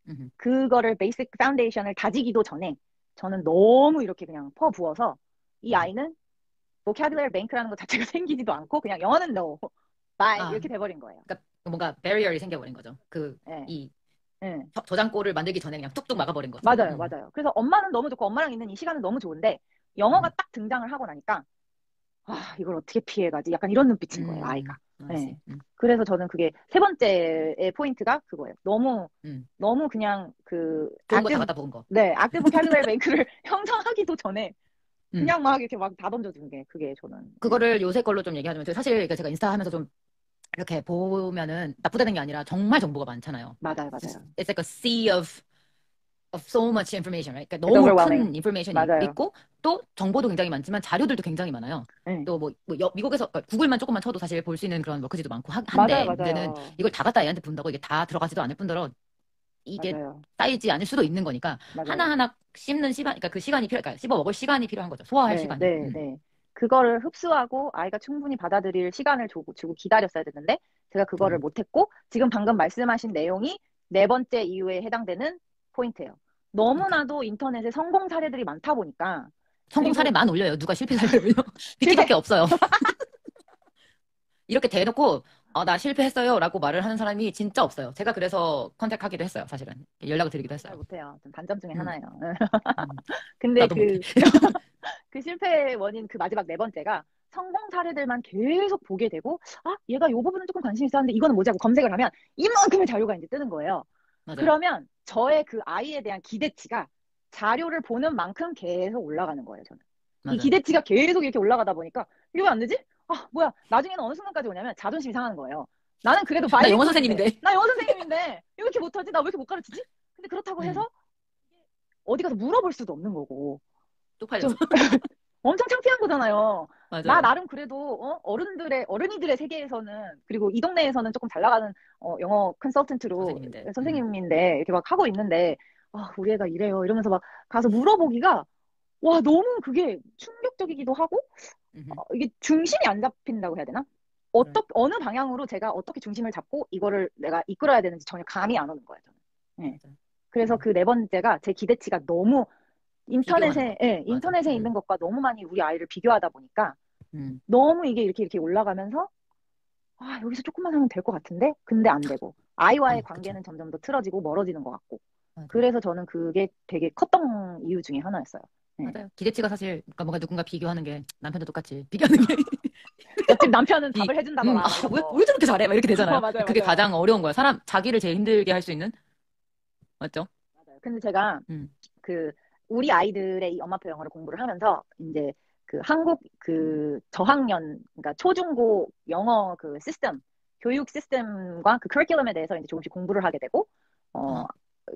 음흠.
그거를 베이직 파운데이션을 다지기도 전에 저는 너무 이렇게 그냥 퍼부어서 이 아이는 vocabulary bank라는 것 자체가 생기지도 않고 그냥 영어는 no, bye
아,
이렇게 돼버린 거예요.
그러니까 뭔가 barrier이 생겨버린 거죠.
네.
이
네.
저장고를 만들기 전에 그냥 뚝뚝 막아버린 거죠.
맞아요. 그래서 엄마는 너무 좋고 엄마랑 있는 이 시간은 너무 좋은데 영어가 딱 등장을 하고 나니까 이걸 어떻게 피해가지? 약간 이런 눈빛인 거예요, 아이가. 네. 그래서 저는 그게 세 번째의 포인트가 그거예요. 너무 그냥
좋은 거 다 갖다 부은 거.
네, active vocabulary bank를 형성하기도 전에 그냥 막 이렇게 막 다 던져준 게 그게 저는.
그거를 요새 걸로 좀 얘기하자면 사실 제가 인스타 하면서 좀 이렇게 보면은 나쁘다는 게 아니라 정말 정보가 많잖아요.
맞아요.
It's like a sea of so much information, right? 그러니까 너무 큰 인포메이션이 있고 또 정보도 굉장히 많지만 자료들도 굉장히 많아요.
네.
또 미국에서 그러니까 구글만 조금만 쳐도 사실 볼 수 있는 그런 워크지도 많고 한데 문제는 이걸 다 갖다 애한테 분다고 이게 다 들어가지도 않을 뿐더러 이게 쌓이지 않을 수도 있는 거니까 하나하나 씹는 시간, 그러니까 그 시간이 그러니까 씹어 먹을 시간이 필요한 거죠. 소화할 시간이.
네. 그거를 흡수하고 아이가 충분히 받아들일 시간을 주고 기다렸어야 되는데 제가 그거를 못했고 지금 방금 말씀하신 내용이 네 번째 이유에 해당되는 포인트예요. 너무나도 인터넷에 성공 사례들이 많다 보니까
성공 사례만 올려요. 누가 실패 사례를 올려? 비키밖에 없어요. 이렇게 대놓고 나 실패했어요 라고 말을 하는 사람이 진짜 없어요. 제가 그래서 컨택하기도 했어요. 사실은 연락을 드리기도 했어요.
못해요. 좀 단점 중에 하나예요. 근데 그 실패의 원인 그 마지막 네 번째가 성공 사례들만 계속 보게 되고 얘가 이 부분은 조금 관심 있었는데 이거는 뭐지 하고 검색을 하면 이만큼의 자료가 이제 뜨는 거예요. 맞아요. 그러면 저의 그 아이에 대한 기대치가 자료를 보는 만큼 계속 올라가는 거예요. 저는. 맞아요. 이 기대치가 계속 이렇게 올라가다 보니까 이게 왜 안 되지? 뭐야. 나중에는 어느 순간까지 오냐면 자존심이 상하는 거예요. 나는 그래도
나 영어 선생님인데.
나 영어 선생님인데 왜 이렇게 못하지? 나 왜 이렇게 못 가르치지? 근데 그렇다고 해서 어디 가서 물어볼 수도 없는 거고.
쪽팔려서.
엄청 창피한 거잖아요.
맞아요.
나 나름 그래도 어른이들의 세계에서는 그리고 이 동네에서는 조금 잘 나가는 영어 컨설턴트로 선생님인데 이렇게 막 하고 있는데 우리 애가 이래요 이러면서 막 가서 물어보기가 너무 그게 충격적이기도 하고 이게 중심이 안 잡힌다고 해야 되나? 어느 방향으로 제가 어떻게 중심을 잡고 이거를 내가 이끌어야 되는지 전혀 감이 안 오는 거예요. 저는. 네. 그래서 그 네 번째가 제 기대치가 너무 인터넷에 있는 것과 너무 많이 우리 아이를 비교하다 보니까 너무 이게 이렇게 올라가면서 여기서 조금만 하면 될 것 같은데 근데 안 되고 아이와의 관계는 점점 더 틀어지고 멀어지는 것 같고 그래서 저는 그게 되게 컸던 이유 중에 하나였어요. 네.
맞아요. 기대치가 사실 그러니까 뭔가 누군가 비교하는 게 남편도 똑같이 비교하는 게
옆집 남편은 답을 해준다거나
왜 저렇게 잘해? 막 이렇게 되잖아요.
맞아요,
그게 가장 어려운 거예요. 자기를 제일 힘들게 할 수 있는 맞죠?
맞아요. 근데 제가 우리 아이들의 이 엄마표 영어를 공부를 하면서 이제 그 한국 저학년 그러니까 초중고 영어 교육 시스템과 그 커리큘럼에 대해서 이제 조금씩 공부를 하게 되고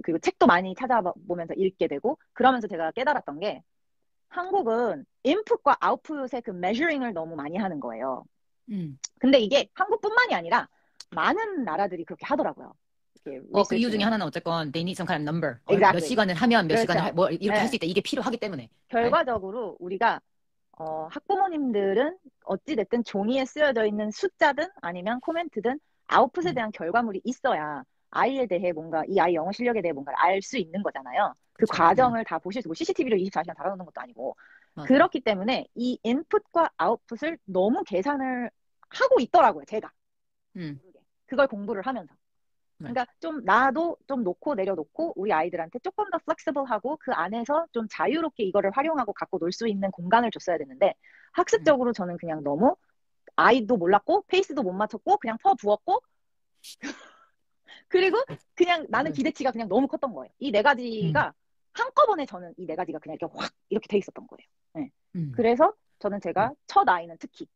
그리고 책도 많이 찾아보면서 읽게 되고 그러면서 제가 깨달았던 게 한국은 인풋과 아웃풋의 그 메저링을 너무 많이 하는 거예요. 근데 이게 한국뿐만이 아니라 많은 나라들이 그렇게 하더라고요.
그 이유 중에 하나는 어쨌건 they need some kind of number.
Exactly.
몇 시간을 하면 몇
그렇죠.
시간을 이렇게 할 수 있다. 이게 필요하기 때문에.
결과적으로 우리가 학부모님들은 어찌됐든 종이에 쓰여져 있는 숫자든 아니면 코멘트든 아웃풋에 대한 결과물이 있어야 아이에 대해 뭔가 이 아이 영어 실력에 대해 뭔가를 알 수 있는 거잖아요. 그 그렇죠. 과정을 다 보실 수 있고 CCTV로 24시간 달아놓는 것도 아니고 맞아. 그렇기 때문에 이 인풋과 아웃풋을 너무 계산을 하고 있더라고요. 제가. 그걸 공부를 하면서. 그러니까 나도 좀 놓고 내려놓고 우리 아이들한테 조금 더 플렉시블하고 그 안에서 좀 자유롭게 이거를 활용하고 갖고 놀 수 있는 공간을 줬어야 되는데 학습적으로 저는 그냥 너무 아이도 몰랐고 페이스도 못 맞췄고 그냥 부었고 그리고 그냥 나는 기대치가 그냥 너무 컸던 거예요. 이 네 가지가 한꺼번에 저는 이 네 가지가 그냥 이렇게 확 이렇게 돼 있었던 거예요. 네. 그래서 저는 제가 첫 아이는 특히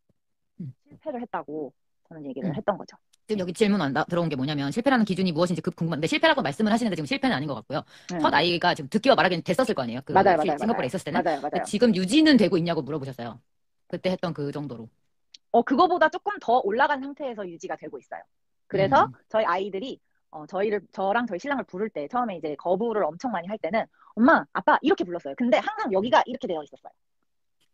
실패를 했다고 저는 얘기를 했던 거죠.
지금 여기 질문 들어온 게 뭐냐면 실패라는 기준이 무엇인지 급 궁금한데 실패라고 말씀을 하시는데 지금 실패는 아닌 것 같고요. 첫 아이가 지금 듣기와 말하기는 됐었을 거 아니에요. 그
맞아요,
싱가포르에 있었을 때는.
맞아요.
지금 유지는 되고 있냐고 물어보셨어요. 그때 했던 그 정도로.
그거보다 조금 더 올라간 상태에서 유지가 되고 있어요. 그래서 저희 아이들이 저랑 저희 신랑을 부를 때 처음에 이제 거부를 엄청 많이 할 때는 엄마, 아빠 이렇게 불렀어요. 근데 항상 여기가 이렇게 되어 있었어요.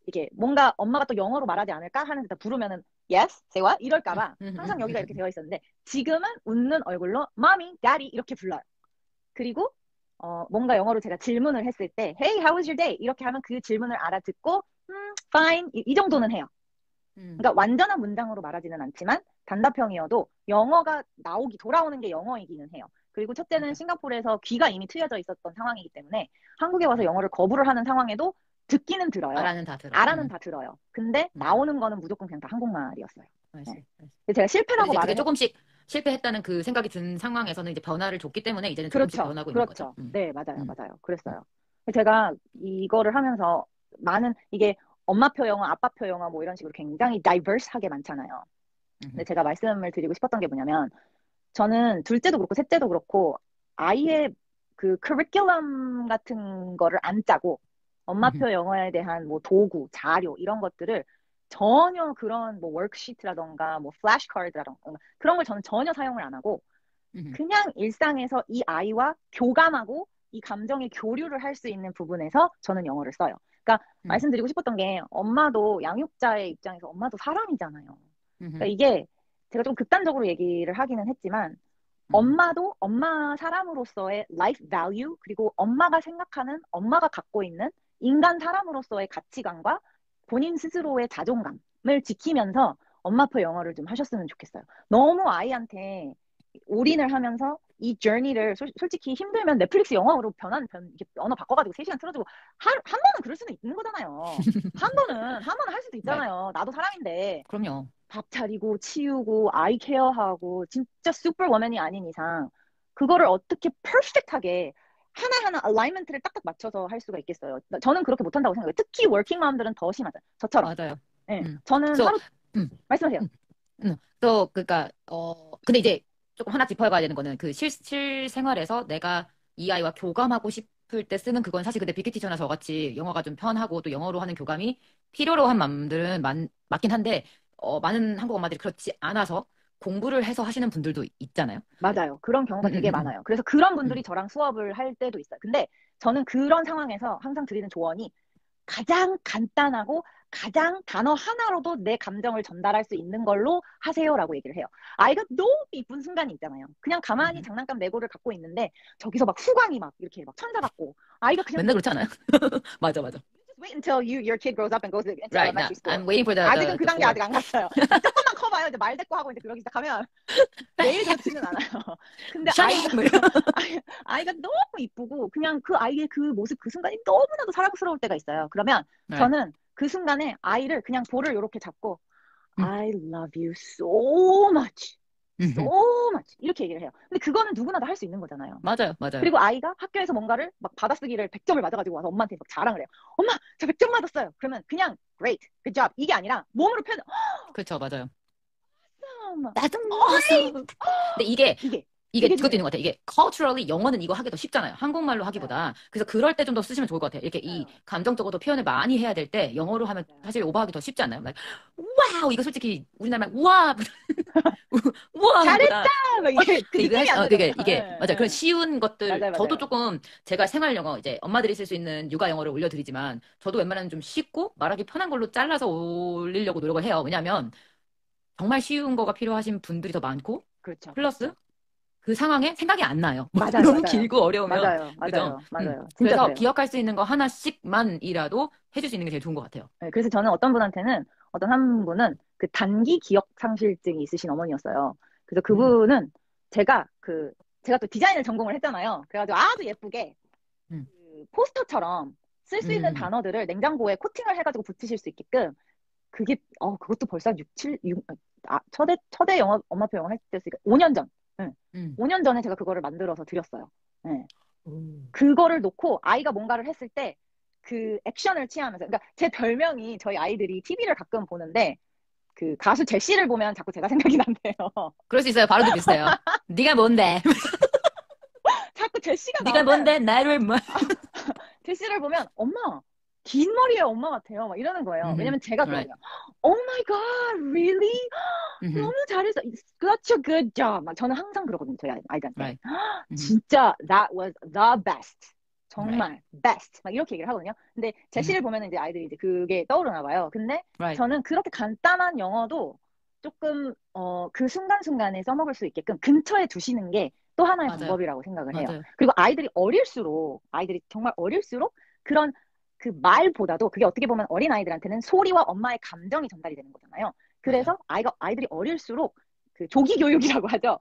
이게 뭔가 엄마가 또 영어로 말하지 않을까 하는 데 부르면은 yes, say what 이럴까봐 항상 여기가 이렇게 되어 있었는데 지금은 웃는 얼굴로 mommy, daddy 이렇게 불러요. 그리고 뭔가 영어로 제가 질문을 했을 때 hey, how was your day? 이렇게 하면 그 질문을 알아듣고 fine 이 정도는 해요. 그러니까 완전한 문장으로 말하지는 않지만 단답형이어도 영어가 돌아오는 게 영어이기는 해요. 그리고 첫째는 싱가포르에서 귀가 이미 트여져 있었던 상황이기 때문에 한국에 와서 영어를 거부를 하는 상황에도 듣기는 들어요.
알아는 다 들어요.
알아는 다 들어요. 근데 나오는 거는 무조건 그냥 다 한국말이었어요. 네. 제가 실패라고 말을
조금씩 실패했다는 그 생각이 든 상황에서는 이제 변화를 줬기 때문에 이제는 조금씩 변하고 있는 거죠.
네, 맞아요. 그랬어요. 제가 이거를 하면서 이게 엄마표 영어, 아빠표 영어 뭐 이런 식으로 굉장히 diverse하게 많잖아요. 근데 제가 말씀을 드리고 싶었던 게 뭐냐면 저는 둘째도 그렇고 셋째도 그렇고 아이의 그 커리큘럼 같은 거를 안 짜고 엄마표 영어에 대한 뭐 도구, 자료 이런 것들을 전혀 그런 뭐 워크시트라던가 뭐 플래시카드라던가 그런 걸 저는 전혀 사용을 안 하고 그냥 일상에서 이 아이와 교감하고 이 감정의 교류를 할 수 있는 부분에서 저는 영어를 써요. 그러니까 말씀드리고 싶었던 게 엄마도 양육자의 입장에서 엄마도 사람이잖아요. 그러니까 이게 제가 좀 극단적으로 얘기를 하기는 했지만 엄마도 엄마 사람으로서의 life value 그리고 엄마가 생각하는 엄마가 갖고 있는 인간 사람으로서의 가치관과 본인 스스로의 자존감을 지키면서 엄마표 영어를 좀 하셨으면 좋겠어요. 너무 아이한테 올인을 하면서 이 journey를 솔직히 힘들면 넷플릭스 영어로 이렇게 언어 바꿔가지고 3시간 틀어주고 한 번은 그럴 수는 있는 거잖아요. 한 번은 할 수도 있잖아요. 나도 사람인데.
그럼요.
밥 차리고 치우고 아이 케어하고 진짜 슈퍼워맨이 아닌 이상 그거를 어떻게 퍼펙트하게 하나하나 얼라이먼트를 딱딱 맞춰서 할 수가 있겠어요. 저는 그렇게 못한다고 생각해요. 특히 워킹맘들은 더 심하죠. 저처럼.
맞아요.
네. 저는 하루 말씀하세요.
또 그러니까 근데 이제 조금 하나 짚어봐야 되는 거는 그 실생활에서 내가 이 아이와 교감하고 싶을 때 쓰는 그건 사실 근데 빅키티처나 저같이 영어가 좀 편하고 또 영어로 하는 교감이 필요로 한 맘들은 맞긴 한데 많은 한국 엄마들이 그렇지 않아서 공부를 해서 하시는 분들도 있잖아요.
맞아요. 그런 경우가 되게 많아요. 그래서 그런 분들이 저랑 수업을 할 때도 있어요. 근데 저는 그런 상황에서 항상 드리는 조언이 가장 간단하고 가장 단어 하나로도 내 감정을 전달할 수 있는 걸로 하세요라고 얘기를 해요. 아이가 너무 이쁜 순간이 있잖아요. 그냥 가만히 장난감 레고를 갖고 있는데 저기서 막 후광이 막 이렇게 막 천사 같고 아이가 그냥
맨날 그렇지 않아요? 맞아.
Wait until your kid grows up and goes into elementary school.
I'm waiting for
아직은 그 단계 아직 안 갔어요. 조금만 커봐요. 이제 말 대꾸 하고 이제 그러기 시작하면 매일 그렇지는 않아요. 근데 아이가 너무 이쁘고 그냥 그 아이의 그 모습 그 순간이 너무나도 사랑스러울 때가 있어요. 그러면 저는 그 순간에 아이를 그냥 볼을 이렇게 잡고 I love you so much. so much 이렇게 얘기를 해요. 근데 그거는 누구나 다 할 수 있는 거잖아요.
맞아요.
그리고 아이가 학교에서 뭔가를 막 받아쓰기를 100점을 맞아가지고 와서 엄마한테 막 자랑을 해요. 엄마 저 100점 맞았어요. 그러면 그냥 great, good job 이게 아니라 몸으로 표현.
그렇죠, 맞아요. 나도 먹었어. 근데 이게 그것도 있는 것 같아요. 이게 culturally 영어는 이거 하기 더 쉽잖아요. 한국말로 하기보다. 그래서 그럴 때 좀 더 쓰시면 좋을 것 같아요. 이렇게 이 감정적으로 표현을 많이 해야 될 때 영어로 하면 사실 오버하기 더 쉽지 않나요? like, 와우 이거 솔직히 우리나라 우와 우와
잘했다.
이게 맞아요. 그런 쉬운 것들 저도 조금 제가 생활 영어 이제 엄마들이 쓸 수 있는 육아 영어를 올려드리지만 저도 웬만하면 좀 쉽고 말하기 편한 걸로 잘라서 올리려고 노력을 해요. 왜냐하면 정말 쉬운 거가 필요하신 분들이 더 많고 플러스 그 상황에 생각이 안 나요. 너무 길고 어려우면.
맞아요.
그래서 그래요. 기억할 수 있는 거 하나씩만이라도 해줄 수 있는 게 제일 좋은 것 같아요.
네, 그래서 저는 어떤 한 분은 그 단기 기억 상실증이 있으신 어머니였어요. 그래서 그분은 제가 또 디자인을 전공을 했잖아요. 그래가지고 아주 예쁘게 그 포스터처럼 쓸 수 있는 단어들을 냉장고에 코팅을 해가지고 붙이실 수 있게끔 그게 그것도 벌써 6, 첫애 영어 엄마표 영어 할 때 5년 전. 5년 전에 제가 그거를 만들어서 드렸어요. 네. 그거를 놓고 아이가 뭔가를 했을 때 그 액션을 취하면서, 그러니까 제 별명이 저희 아이들이 TV를 가끔 보는데 그 가수 제시를 보면 자꾸 제가 생각이 난대요.
그럴 수 있어요. 발음도 비슷해요. 네가 뭔데?
자꾸 제시가
네가
나오면
뭔데? 나를 뭐?
제시를 보면 엄마 긴 머리에 엄마 같아요. 막 이러는 거예요. 왜냐면 제가
Right.
그러거든요. Oh my God, really? 너무 잘했어. Such a good job. 막 저는 항상 그러거든요. 저희 아이들한테.
Right.
진짜 that was the best.
Right.
정말 best. 막 이렇게 얘기를 하거든요. 근데 제시를 보면 이제 아이들이 이제 그게 떠오르나 봐요. 근데
Right.
저는 그렇게 간단한 영어도 조금 그 순간순간에 써먹을 수 있게끔 근처에 두시는 게 또 하나의
맞아요.
방법이라고 생각을 해요.
맞아요.
그리고 아이들이 정말 어릴수록 그런 그 말보다도 그게 어떻게 보면 어린 아이들한테는 소리와 엄마의 감정이 전달이 되는 거잖아요.
맞아요.
그래서 아이들이 어릴수록 그 조기 교육이라고 하죠.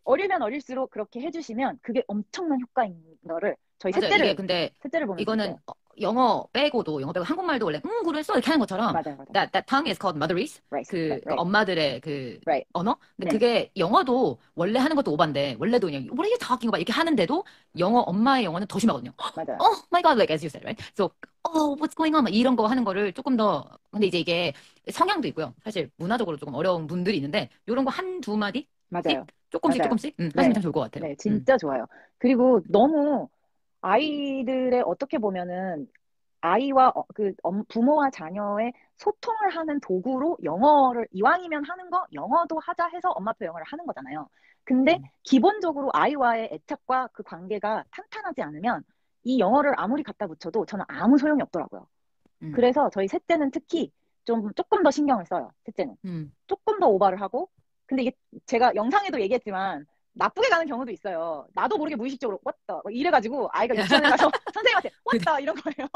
어리면 어릴수록 그렇게 해주시면 그게 엄청난 효과인 거를 저희
맞아요. 이게 근데
셋째를 보면서
이거는
느껴요.
영어 빼고도 영어 빼고 한국말도 원래 그랬어 이렇게 하는 것처럼
맞아요, 맞아요.
that tongue is called motherese
Right,
그
right.
엄마들의 그
Right.
언어. 근데
네.
그게 영어도 원래 하는 것도 오반데 원래도 그냥 what are you talking about 이렇게 하는데도 엄마의 영어는 더 심하거든요.
맞아요.
Oh my God, like as you said, right? So, oh, what's going on? 막 이런 거 하는 거를 조금 더 근데 이제 이게 성향도 있고요. 사실 문화적으로 조금 어려운 분들이 있는데 이런 거 한두 마디
맞아요.
조금씩
맞아요.
조금씩 하시면
네.
참 좋을 것 같아요.
네, 진짜 좋아요. 그리고 너무 아이들의 어떻게 보면은 아이와 부모와 자녀의 소통을 하는 도구로 영어를 이왕이면 하는 거 영어도 하자 해서 엄마표 영어를 하는 거잖아요. 근데 기본적으로 아이와의 애착과 그 관계가 탄탄하지 않으면 이 영어를 아무리 갖다 붙여도 저는 아무 소용이 없더라고요. 그래서 저희 셋째는 특히 조금 더 신경을 써요. 셋째는. 조금 더 오버를 하고 근데 이게 제가 영상에도 얘기했지만 나쁘게 가는 경우도 있어요. 나도 모르게 무의식적으로 왔다 이래가지고 아이가 유치원에 가서 선생님한테 왔다 이런 거예요.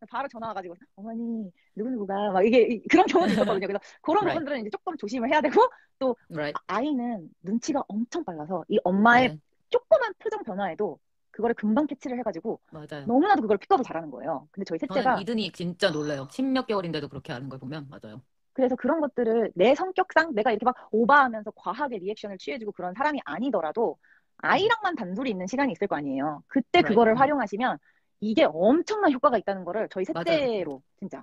바로 전화 와가지고 어머니 누구누구가 막 이게 그런 경우도 있었거든요. 그래서 그런
Right.
부분들은 이제 조금 조심을 해야 되고 또
Right.
아이는 눈치가 엄청 빨라서 이 엄마의 조그만 표정 변화에도 그거를 금방 캐치를 해가지고
맞아요.
너무나도 그걸 픽업을 잘하는 거예요. 근데 저희
저는
셋째가
이든이 진짜 놀라요. 10몇 개월인데도 그렇게 하는 걸 보면 맞아요.
그래서 그런 것들을 내 성격상 내가 이렇게 막 오버하면서 과하게 리액션을 취해주고 그런 사람이 아니더라도 아이랑만 단둘이 있는 시간이 있을 거 아니에요. 그때
Right.
그거를 활용하시면 이게 엄청난 효과가 있다는 거를 저희
맞아요.
셋째로 진짜.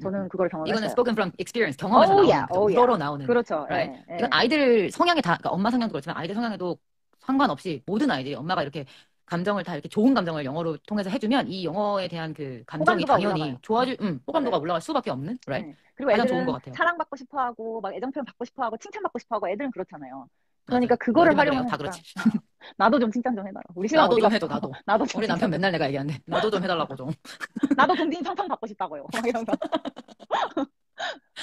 저는 그걸 경험했어요.
이거는 spoken from experience 경험에서 나오는 거죠. 우러러 나오는.
그렇죠.
Right? 이건 아이들 성향이 다 그러니까 엄마 성향도 그렇지만 아이들 성향에도 상관없이 모든 아이들이 엄마가 이렇게 감정을 다 이렇게 좋은 감정을 영어로 통해서 해주면 이 영어에 대한 그 감정이 당연히 좋아질, 호감도가 올라갈 수밖에 없는, right?
그리고
가장 좋은
애들은
것 같아요.
사랑받고 싶어하고 막 애정 표현 받고 싶어하고 칭찬받고 싶어하고 애들은 그렇잖아요. 그러니까
맞아요.
그거를
애들만 그래요.
활용하니까
다 그렇지.
나도 좀 칭찬 좀 해달라. 우리 신랑
나도
어디
좀
갔어?
해줘, 나도.
나도 좀
우리 남편 맨날 내가 얘기하는데 나도 좀 해달라고 좀.
나도 공진 팡팡 받고 싶다고요. 막 이러면서.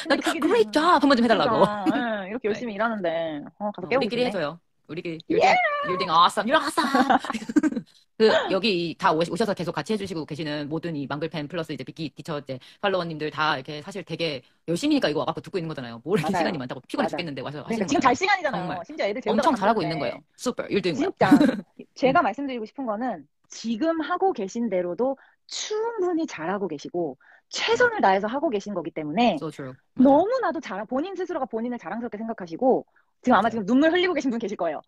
나도 great job 한번 좀 해달라고.
그러니까, 이렇게 열심히 일하는데 가서 깨우고
우리끼리
싶네.
해줘요. 우리끼리 you're doing awesome, you're awesome. 여기 다 오셔서 계속 같이 해주시고 계시는 모든 이 망글팬 플러스 이제 비키 티처 이제 팔로워님들 다 이렇게 사실 되게 열심히니까 이거 와갖고 듣고 있는 거잖아요. 뭘 이렇게 시간이 많다고 피곤해 죽겠는데 와서 하시는
지금
거잖아요.
잘 시간이잖아요.
정말.
심지어 애들 재우다가
엄청 잘하고 있는 거예요. Super, you're doing well.
진짜 제가 말씀드리고 싶은 거는 지금 하고 계신 대로도 충분히 잘하고 계시고 최선을 다해서 하고 계신 거기 때문에
So true.
너무나도 본인 스스로가 본인을 자랑스럽게 생각하시고 지금 아마 지금 눈물 흘리고 계신 분 계실 거예요.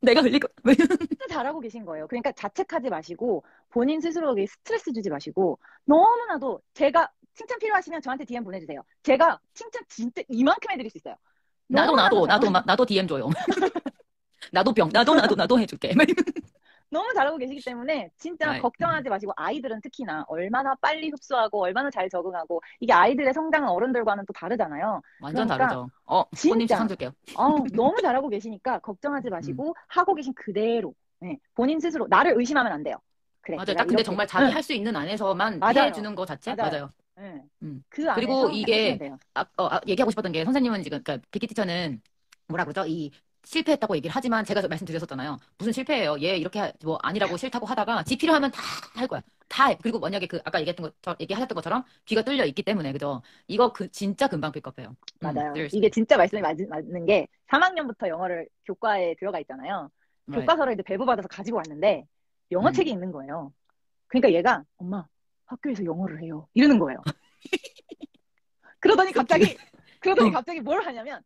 내가 흘리고
진짜 잘하고 계신 거예요. 그러니까 자책하지 마시고 본인 스스로에게 스트레스 주지 마시고 너무나도 제가 칭찬 필요하시면 저한테 DM 보내주세요. 제가 칭찬 진짜 이만큼 해드릴 수 있어요.
나도 DM 줘요. 나도 해줄게.
너무 잘하고 계시기 때문에 진짜 걱정하지 마시고 아이들은 특히나 얼마나 빨리 흡수하고 얼마나 잘 적응하고 이게 아이들의 성장은 어른들과는 또 다르잖아요.
완전
그러니까
다르죠. 진짜 상 줄게요.
너무 잘하고 계시니까 걱정하지 마시고 하고 계신 그대로 본인 스스로 나를 의심하면 안 돼요. 그래.
맞아요. 딱 근데 정말 자기 할 수 있는 안에서만 해주는 거 자체 맞아요.
그 안에서
그리고 이게
돼요.
얘기하고 싶었던 게 선생님은 지금 그러니까 비키 티처는 뭐라 그러죠? 이 실패했다고 얘기를 하지만 제가 말씀드렸었잖아요. 무슨 실패예요? 얘 이렇게 뭐 아니라고 싫다고 하다가 지 필요하면 다 할 거야. 다 해. 그리고 만약에 아까 얘기하셨던 것처럼 귀가 뚫려 있기 때문에 그죠? 이거 진짜 금방 픽업해요.
맞아요. 이게 진짜 말씀이 맞는 게 3학년부터 영어를 교과에 들어가 있잖아요. 교과서를 이제 배부받아서 가지고 왔는데 영어책이 있는 거예요. 그러니까 얘가 엄마 학교에서 영어를 해요. 이러는 거예요. 그러더니 갑자기 뭘 하냐면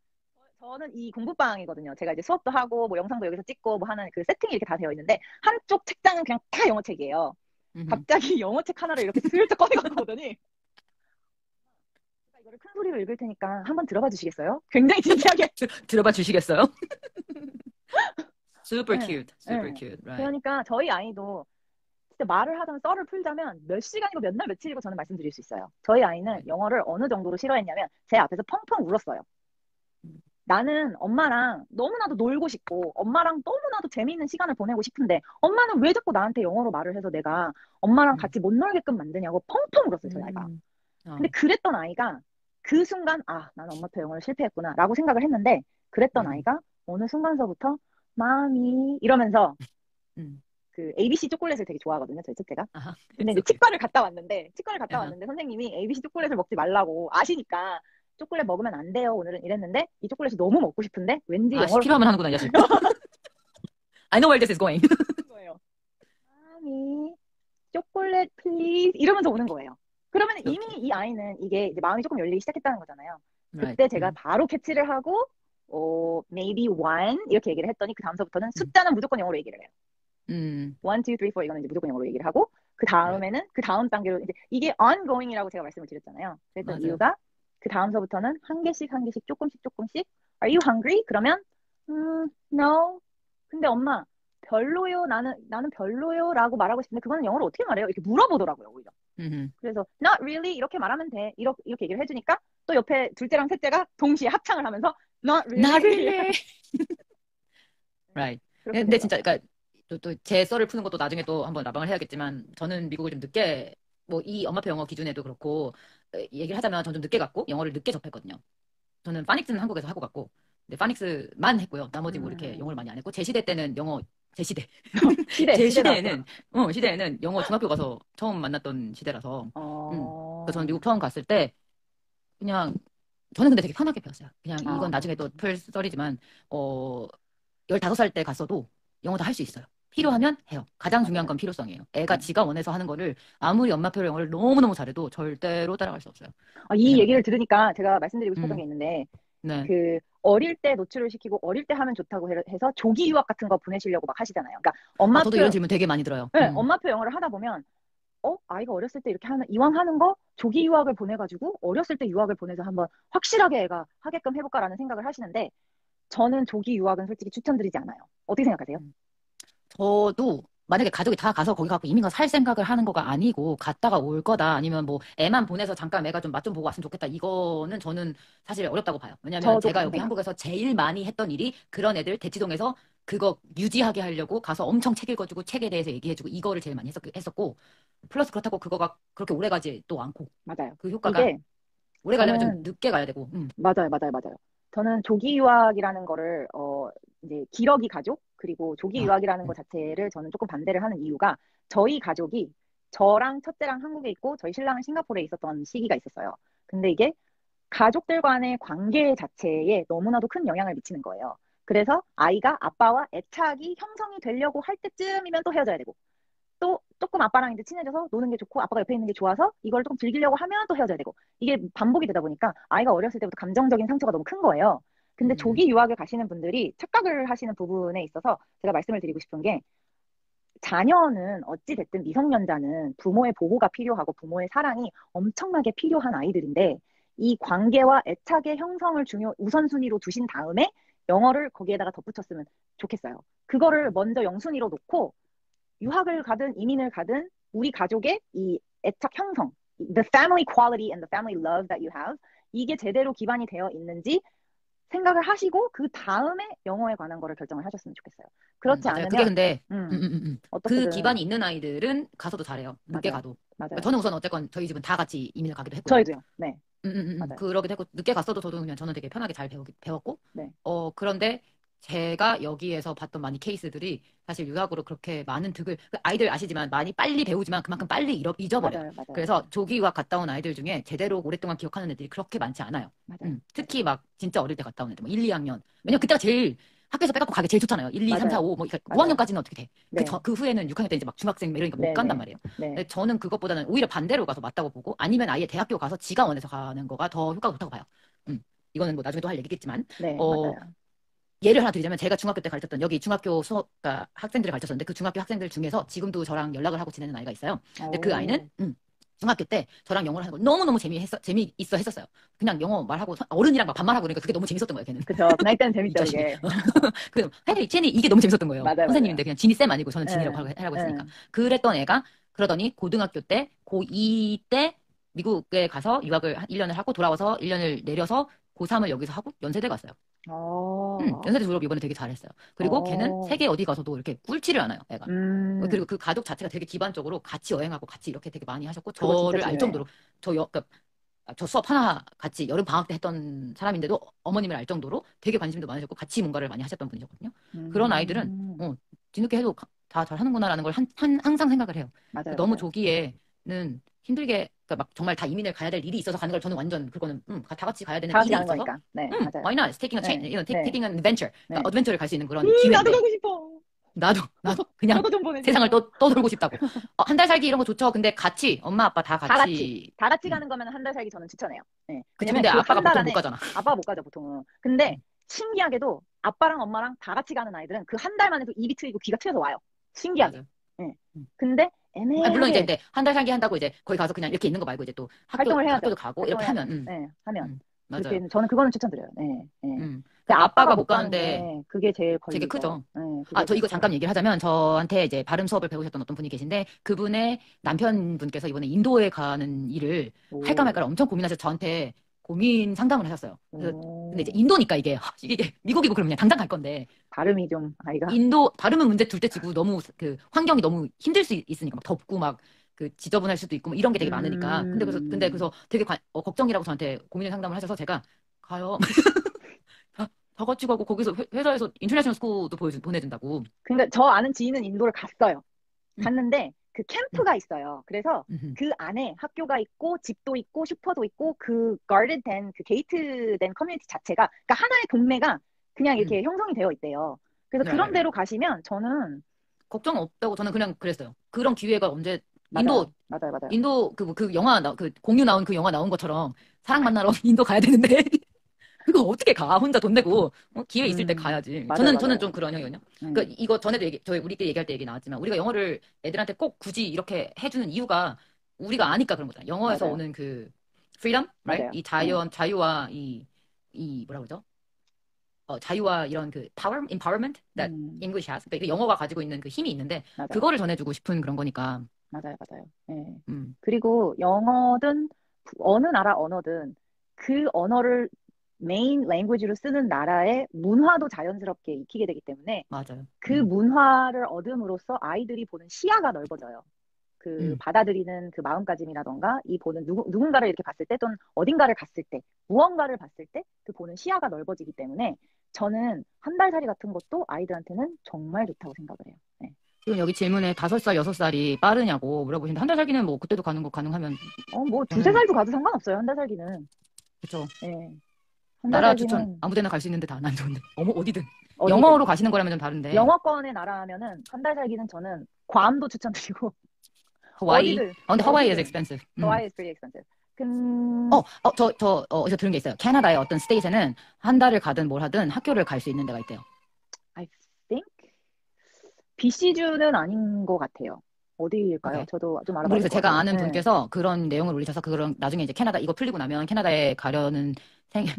저는 이 공부방이거든요. 제가 이제 수업도 하고 뭐 영상도 여기서 찍고 뭐 하는 그 세팅이 이렇게 다 되어 있는데 한쪽 책장은 그냥 다 영어책이에요. 갑자기 영어책 하나를 이렇게 슬쩍 꺼내갖고 오더니 제가 이거를 큰 소리로 읽을 테니까 한번 들어봐 주시겠어요? 굉장히 진지하게
들어봐 주시겠어요? Super
네,
cute, super
네.
cute, right.
그러니까 저희 아이도 진짜 말을 하자면 썰을 풀자면 몇 시간이고 몇 날 며칠이고 저는 말씀드릴 수 있어요. 저희 아이는 영어를 어느 정도로 싫어했냐면 제 앞에서 펑펑 울었어요. 나는 엄마랑 너무나도 놀고 싶고 엄마랑 너무나도 재미있는 시간을 보내고 싶은데 엄마는 왜 자꾸 나한테 영어로 말을 해서 내가 엄마랑 같이 못 놀게끔 만드냐고 펑펑 울었어요, 저희 아이가. 근데 그랬던 아이가 그 순간 아, 나는 엄마표 영어를 실패했구나 라고 생각을 했는데 그랬던 아이가 어느 순간서부터 마미 이러면서 그 ABC 초콜릿을 되게 좋아하거든요, 저희 첫째가. 근데 이제 치과를 갔다 왔는데 선생님이 ABC 초콜릿을 먹지 말라고 아시니까 초콜릿 먹으면 안 돼요, 오늘은 이랬는데 이 초콜릿이 너무 먹고 싶은데 왠지 영어를
필요하면 하는구나, 이 자식. I know where this is going.
거예요. 마미, 초콜릿 플리즈 이러면서 오는 거예요. 그러면 이미 이 아이는 이게 이제 마음이 조금 열리기 시작했다는 거잖아요. 그때 제가 바로 캐치를 하고 maybe one 이렇게 얘기를 했더니 그 다음서부터는 숫자는 무조건 영어로 얘기를 해요. 1, 2, 3, 4 이거는 이제 무조건 영어로 얘기를 하고 그 다음에는 그 다음 단계로 이제 이게 ongoing이라고 제가 말씀을 드렸잖아요. 그랬던 이유가 그 다음서부터는 한 개씩 조금씩 Are you hungry? 그러면 no. 근데 엄마 별로요. 나는 별로요. 라고 말하고 싶은데 그거는 영어로 어떻게 말해요? 이렇게 물어보더라고요, 오히려. 그래서 not really 이렇게 말하면 돼. 이렇게 얘기를 해주니까 또 옆에 둘째랑 셋째가 동시에 합창을 하면서 not really.
Not really. Right. 근데 진짜 그러니까 또 제 썰을 푸는 것도 나중에 또 한번 라방을 해야겠지만 저는 미국을 좀 늦게 뭐 이 엄마표 영어 기준에도 그렇고 얘기를 하자면 저는 좀 늦게 갔고 영어를 늦게 접했거든요. 저는 파닉스는 한국에서 하고 갔고 근데 파닉스만 했고요. 나머지 뭐 이렇게 영어를 많이 안 했고 제 시대 때는 영어 제 시대 제 시대에는 영어 중학교 가서 처음 만났던 시대라서 그래서 저는 미국 처음 갔을 때 그냥 저는 근데 되게 편하게 배웠어요. 그냥 이건 나중에 또 풀 썰이지만 15살 때 갔어도 영어 다 할 수 있어요. 필요하면 해요. 가장 중요한 건 필요성이에요. 애가 지가 원해서 하는 거를 아무리 엄마표 영어를 너무너무 잘해도 절대로 따라갈 수 없어요.
이 얘기를 들으니까 제가 말씀드리고 싶었던 게 있는데 그 어릴 때 노출을 시키고 어릴 때 하면 좋다고 해서 조기 유학 같은 거 보내시려고 막 하시잖아요. 그러니까 엄마표
저도 이런 질문 되게 많이 들어요.
네, 엄마표 영어를 하다 보면 아이가 어렸을 때 이렇게 하면 이왕 하는 거 조기 유학을 보내가지고 어렸을 때 유학을 보내서 한번 확실하게 애가 하게끔 해볼까라는 생각을 하시는데 저는 조기 유학은 솔직히 추천드리지 않아요. 어떻게 생각하세요?
저도 만약에 가족이 다 가서 거기 가서 이민 가서 살 생각을 하는 거가 아니고 갔다가 올 거다 아니면 뭐 애만 보내서 잠깐 애가 좀 맛 좀 보고 왔으면 좋겠다 이거는 저는 사실 어렵다고 봐요. 왜냐면 제가 여기 한국에서 제일 많이 했던 일이 그런 애들 대치동에서 그거 유지하게 하려고 가서 엄청 책 읽어주고 책에 대해서 얘기해주고 이거를 제일 많이 했었고 플러스 그렇다고 그거가 그렇게 오래 가지도 않고
맞아요.
그 효과가 오래 가려면 좀 늦게 가야 되고
맞아요. 저는 조기 유학이라는 거를 이제 기러기 가족 그리고 조기 유학이라는 것 자체를 저는 조금 반대를 하는 이유가 저희 가족이 저랑 첫째랑 한국에 있고 저희 신랑은 싱가포르에 있었던 시기가 있었어요. 근데 이게 가족들 간의 관계 자체에 너무나도 큰 영향을 미치는 거예요. 그래서 아이가 아빠와 애착이 형성이 되려고 할 때쯤이면 또 헤어져야 되고 또 조금 아빠랑 이제 친해져서 노는 게 좋고 아빠가 옆에 있는 게 좋아서 이걸 조금 즐기려고 하면 또 헤어져야 되고 이게 반복이 되다 보니까 아이가 어렸을 때부터 감정적인 상처가 너무 큰 거예요. 근데 조기 유학을 가시는 분들이 착각을 하시는 부분에 있어서 제가 말씀을 드리고 싶은 게 자녀는 어찌 됐든 미성년자는 부모의 보호가 필요하고 부모의 사랑이 엄청나게 필요한 아이들인데 이 관계와 애착의 형성을 우선순위로 두신 다음에 영어를 거기에다가 덧붙였으면 좋겠어요. 그거를 먼저 영순위로 놓고 유학을 가든 이민을 가든 우리 가족의 이 애착 형성, the family quality and the family love that you have 이게 제대로 기반이 되어 있는지 생각을 하시고 그 다음에 영어에 관한 거를 결정을 하셨으면 좋겠어요. 그렇지 않으면
그게 근데
어떻게든
그 기반이 있는 아이들은 가서도 잘해요. 늦게 가도. 그러니까 저는 우선 어쨌건 저희 집은 다 같이 이민을 가기도 했고.
저희도요. 네.
그러기도 했고 늦게 갔어도 저도 그냥 저는 되게 편하게 잘 배웠고. 그런데 제가 여기에서 봤던 많이 케이스들이 사실 유학으로 그렇게 많은 득을 아이들 아시지만 많이 빨리 배우지만 그만큼 빨리 잊어버려요. 맞아요. 그래서 조기 유학 갔다 온 아이들 중에 제대로 오랫동안 기억하는 애들이 그렇게 많지 않아요. 특히 막 진짜 어릴 때 갔다 온 애들 뭐 1, 2학년. 왜냐면 그때가 제일 학교에서 빼갖고 가기 제일 좋잖아요. 1, 2, 3, 4, 5 뭐 5학년까지는 어떻게 돼. 그 후에는 6학년 때 이제 막 중학생 이러니까 못 간단 말이에요. 근데 저는 그것보다는 오히려 반대로 가서 맞다고 보고 아니면 아예 대학교 가서 지가 원해서 가는 거가 더 효과가 좋다고 봐요. 이거는 뭐 나중에 또 할 얘기겠지만,
네, 맞아요.
예를 하나 드리자면 제가 중학교 때 가르쳤던 여기 중학교 수업, 그러니까 학생들을 가르쳤었는데 그 중학교 학생들 중에서 지금도 저랑 연락을 하고 지내는 아이가 있어요. 근데 그 아이는 중학교 때 저랑 영어를 하는 걸 너무너무 재미있어 했었어요. 그냥 영어 말하고 어른이랑 막 반말하고 그러니까 그게 너무 재밌었던 거예요, 걔는.
그쵸. 그 나이 때는
이
재밌죠,
자식이.
이게.
그래서 헤이, 제니 이게 너무 재밌었던 거예요.
맞아요, 맞아요.
선생님인데 그냥 지니 쌤 아니고 저는 지니라고
응,
하라고 했으니까.
응.
그랬던 애가 그러더니 고등학교 때 고2 때 미국에 가서 유학을 1년을 하고 돌아와서 1년을 내려서 고3을 여기서 하고 연세대 갔어요. 연세대 졸업 이번에 되게 잘했어요. 그리고 걔는 세계 어디 가서도 이렇게 꿀치를 않아요, 애가. 그리고 그 가족 자체가 되게 기반적으로 같이 여행하고 같이 이렇게 되게 많이 하셨고, 저를 알 정도로, 그러니까 저 수업 하나 같이 여름 방학 때 했던 사람인데도 어머님을 알 정도로 되게 관심도 많으셨고, 같이 뭔가를 많이 하셨던 분이셨거든요. 그런 아이들은, 뒤늦게 해도 다 잘하는구나라는 걸 항상 생각을 해요.
맞아요,
너무
맞아요.
조기에는 힘들게, 그러니까 막 정말 다 이민을 가야 될 일이 있어서 가는 걸 저는 완전, 그거는, 다 같이 가야 되는
다 같이
일이
가는
있어서,
거니까. 네, 맞아요.
why not? It's taking a
네,
chance, you know,
네,
taking an adventure.
네.
그러니까 어드벤처를 갈 수 있는 그런
나도
기회인데,
가고 싶어.
나도 그냥
저도 좀 보내주세요.
세상을 또 돌고 싶다고. 한 달 살기 이런 거 좋죠. 근데 같이, 엄마, 아빠 다 같이.
다 같이 가는 거면 한 달 살기 저는 추천해요. 네.
그치,
왜냐면
근데
그
아빠가
한 달
보통 못
안에,
가잖아.
아빠가 못 가죠, 보통은. 근데 신기하게도 아빠랑 엄마랑 다 같이 가는 아이들은 그 한 달만 해도 입이 트이고 귀가 트여서 와요. 신기하게.
맞아.
네. 근데
물론 이제
애매하게
근데 한 달 살기 한다고 이제 거기 가서 그냥 이렇게 있는 거 말고 이제 또
활동을 해야죠.
학교도 가고 이렇게
활동을 해야죠.
하면,
네, 하면.
맞아요.
저는 그거는 추천드려요. 네, 네. 근데
아빠가
못
못
가는
가는데
게 그게 제일
되게
걸리죠.
크죠.
네,
저 이거
크죠.
잠깐 얘기를 하자면 저한테 이제 발음 수업을 배우셨던 어떤 분이 계신데 그분의 남편분께서 이번에 인도에 가는 일을 할까 말까 엄청 고민하셔서 저한테 고민 상담을 하셨어요. 그래서 근데 이제 인도니까 이게 미국이고 그러면 그냥 당장 갈 건데
발음이 좀 아이가
인도 발음은 문제 둘째 치고 너무 그 환경이 너무 힘들 수 있으니까 막 덥고 막 그 지저분할 수도 있고 뭐 이런 게 되게 많으니까 근데 그래서 되게 걱정이라고 저한테 고민을 상담을 하셔서 제가 가요. 다 같이 가고 거기서 회사에서 인터내셔널 스쿨도 보내준다고.
그러니까 저 아는 지인은 인도를 갔어요.
음,
갔는데 그
음,
캠프가 있어요. 그래서 그 안에 학교가 있고 집도 있고 슈퍼도 있고 그 가드된 그 게이트된 커뮤니티 자체가 그러니까 하나의 동네가 그냥
음.
이렇게 형성이 되어 있대요. 그래서
네, 네,
그런
네.
데로 가시면 저는
걱정 없다고 저는 그냥 그랬어요. 그런 기회가 언제
맞아요. 맞아요. 맞아요.
인도 그 영화 그 공유 나온 그 영화 나온 것처럼 사랑 만나러 인도 가야 되는데 그거 어떻게 가? 혼자 돈 내고 기회 있을 때 가야지.
맞아요.
저는
맞아요.
좀 그런 형이거든요. 그러니까 이거 전에도 저희 우리끼리 얘기할 때 얘기 나왔지만 우리가 영어를 애들한테 꼭 굳이 이렇게 해주는 이유가 우리가 아니까 그런 거잖아요. 영어에서
맞아요.
오는 그 freedom, right?
맞아요.
이
네.
자유와 이 뭐라 그러죠? 자유와 이런 그 power, empowerment that English has. 그러니까 영어가 가지고 있는 그 힘이 있는데
맞아요.
그거를 전해주고 싶은 그런 거니까.
맞아요. 맞아요. 네.
음,
그리고 영어든 어느 나라 언어든 그 언어를 메인 랭귀지로 쓰는 나라의 문화도 자연스럽게 익히게 되기 때문에
맞아요.
그 문화를 얻음으로써 아이들이 보는 시야가 넓어져요. 그
음.
받아들이는 그 마음가짐이라던가 이 보는 누군가를 이렇게 봤을 때 또는 어딘가를 갔을 때 무언가를 봤을 때 그 보는 시야가 넓어지기 때문에 저는 한 달 살이 같은 것도 아이들한테는 정말 좋다고 생각을 해요. 네.
지금 여기 질문에 5살, 6살이 빠르냐고 물어보시는데 한 달 살기는 뭐 그때도 가는 거 가능하면
뭐 두세
저는
살도 가도 상관없어요. 한 달 살기는.
그쵸.
네. 한 달
나라 추천
살기는
아무 데나 갈 수 있는데 다 안 좋은데 어디든
어디든.
영어로 가시는 거라면 좀 다른데
영어권의 나라면은 한 달 살기는 저는 괌도 추천드리고
하와이
어디든
근데 하와이 is
어디든
expensive.
하와이 is pretty expensive.
어디서 들은 게 있어요. 캐나다의 어떤 스테이트는 한 달을 가든 뭘 하든 학교를 갈 수 있는 데가 있대요.
I think BC주는 아닌 것 같아요. 어디일까요?
오케이.
저도 좀 알아봐야 될
모르겠어요.
것
제가
같아요.
아는
네.
분께서 그런 내용을 올리셔서 그런 나중에 이제 캐나다 이거 풀리고 나면 캐나다에 가려는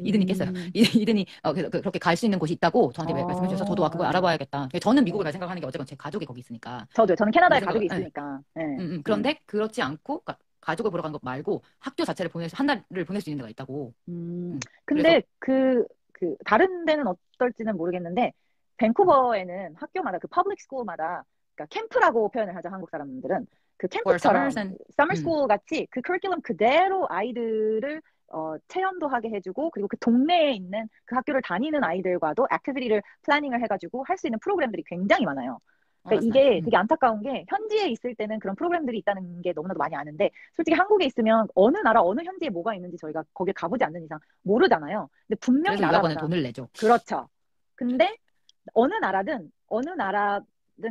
이든이 깼어요. 이든이 그래서 그렇게 갈 수 있는 곳이 있다고 저한테 말씀해 주셔서 저도 그걸 알아봐야겠다. 저는 미국을 갈 생각하는 게 어쨌건 제 가족이 거기 있으니까.
저는 캐나다에
그
가족이
생각, 예.
있으니까. 네.
그런데 그렇지 않고 그러니까 가족을 보러 가는 것 말고 학교 자체를 한 달을 보낼 수 있는 데가 있다고. 그래서
근데 다른 데는 어떨지는 모르겠는데 밴쿠버에는 학교마다 그 퍼블릭 스쿨마다 그러니까 캠프라고 표현을 하죠. 한국 사람들은 그
for
캠프처럼
summers and
서머 스쿨 같이 그 커리큘럼 그대로 아이들을 체험도 하게 해주고 그리고 그 동네에 있는 그 학교를 다니는 아이들과도 액티비티를 플래닝을 해가지고 할 수 있는 프로그램들이 굉장히 많아요. 그러니까
that's nice.
이게 되게 안타까운 게 현지에 있을 때는 그런 프로그램들이 있다는 게 너무나도 많이 아는데 솔직히 한국에 있으면 어느 나라 어느 현지에 뭐가 있는지 저희가 거기에 가보지 않는 이상 모르잖아요. 근데 분명히
그래서 유학원에
나라마다
돈을 내죠.
그렇죠. 근데 어느 나라든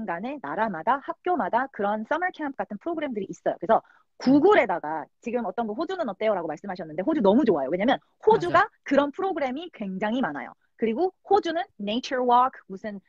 간에 나라마다 학교마다 그런 서머 캠프 같은 프로그램들이 있어요. 그래서 구글에다가 지금 어떤 거 호주는 어때요라고 말씀하셨는데 호주 너무 좋아요. 왜냐면 호주가
맞아요.
그런 프로그램이 굉장히 많아요. 그리고 호주는 nature walk 무슨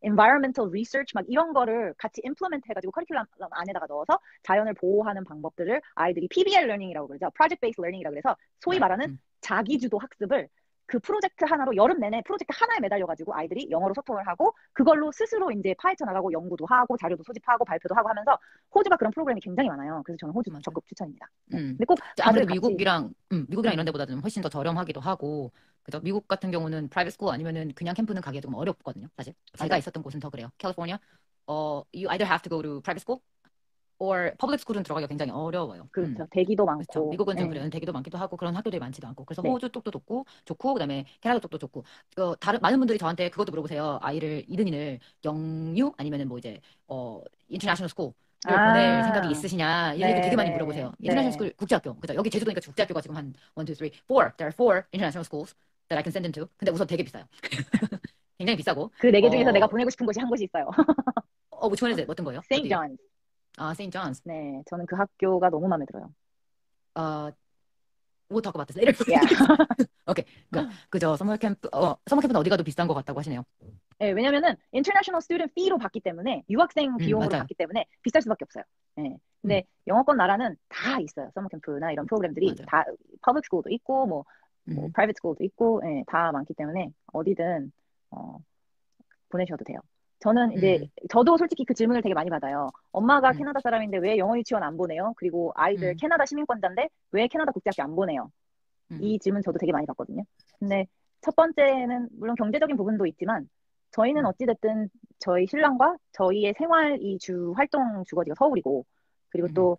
environmental research 막 이런 거를 같이 implement 해가지고 커리큘럼 안에다가 넣어서 자연을 보호하는 방법들을 아이들이 PBL learning이라고 그러죠. project based learning이라고 그래서 소위
Right.
말하는 자기주도 학습을 그 프로젝트 하나로 여름 내내 프로젝트 하나에 매달려가지고 아이들이 영어로 소통을 하고 그걸로 스스로 이제 파헤쳐 나가고 연구도 하고 자료도 소집하고 발표도 하고 하면서 호주가 그런 프로그램이 굉장히 많아요. 그래서 저는 호주
맞아요.
적극 추천입니다. 네. 근데 꼭 다들
아무래도
같이
미국이랑 이런 데보다는 훨씬 더 저렴하기도 하고, 그죠? 미국 같은 경우는 프라이빗 스쿨 아니면은 그냥 캠프는 가기가 조금 어렵거든요, 사실. 제가
맞아요.
있었던 곳은 더 그래요. 캘리포니아, you either have to go to private school or public school은 들어가기가 굉장히 어려워요.
그렇죠. 대기도
그렇죠.
많고.
미국은 좀
네.
그래요. 대기도 많기도 하고 그런 학교들이 많지도 않고. 그래서
네.
호주 쪽도 좋고, 그다음에 캐나다 쪽도 좋고. 많은 분들이 저한테 그것도 물어보세요. 아이를 이든이를 영유 아니면은 뭐 이제 인터내셔널 스쿨을 보낼 생각이
아,
있으시냐 이런 얘기
네,
되게 많이
네,
물어보세요. 인터내셔널
네.
스쿨 국제학교. 그죠? 여기 제주도니까 국제학교가 지금 한 1, 2, 3, 4. There are four international schools that I can send them to. 근데 우선 되게 비싸요. 굉장히 비싸고.
그 네 개 중에서 내가 보내고 싶은 곳이 한 곳이 있어요.
which one is it? 어떤 거예요?
세인트
어디요?
존.
아, 세인트 존스.
네, 저는 그 학교가 너무 마음에 들어요.
어, we'll talk about this later.
Yeah.
오케이. 그저 서머 캠프는 어디 가도 비싼 것 같다고 하시네요.
네, 왜냐면은 international student fee로 받기 때문에 유학생 비용으로
맞아요.
받기 때문에 비쌀 수밖에 없어요. 네.
음,
근데 영어권 나라는 다 있어요. 서머 캠프나 이런 프로그램들이
맞아요.
다 public school도 있고 뭐
음,
private school도 있고 예, 다 많기 때문에 어디든 어, 보내셔도 돼요. 저는 이제
음,
저도 솔직히 그 질문을 되게 많이 받아요. 엄마가
음,
캐나다 사람인데 왜 영어 유치원 안 보내요? 그리고 아이들
음,
캐나다 시민권자인데 왜 캐나다 국제학교 안 보내요?
음,
이 질문 저도 되게 많이 받거든요. 근데 첫 번째는 물론 경제적인 부분도 있지만 저희는
음,
어찌됐든 저희 신랑과 저희의 생활 이 주 활동 주거지가 서울이고 그리고
음,
또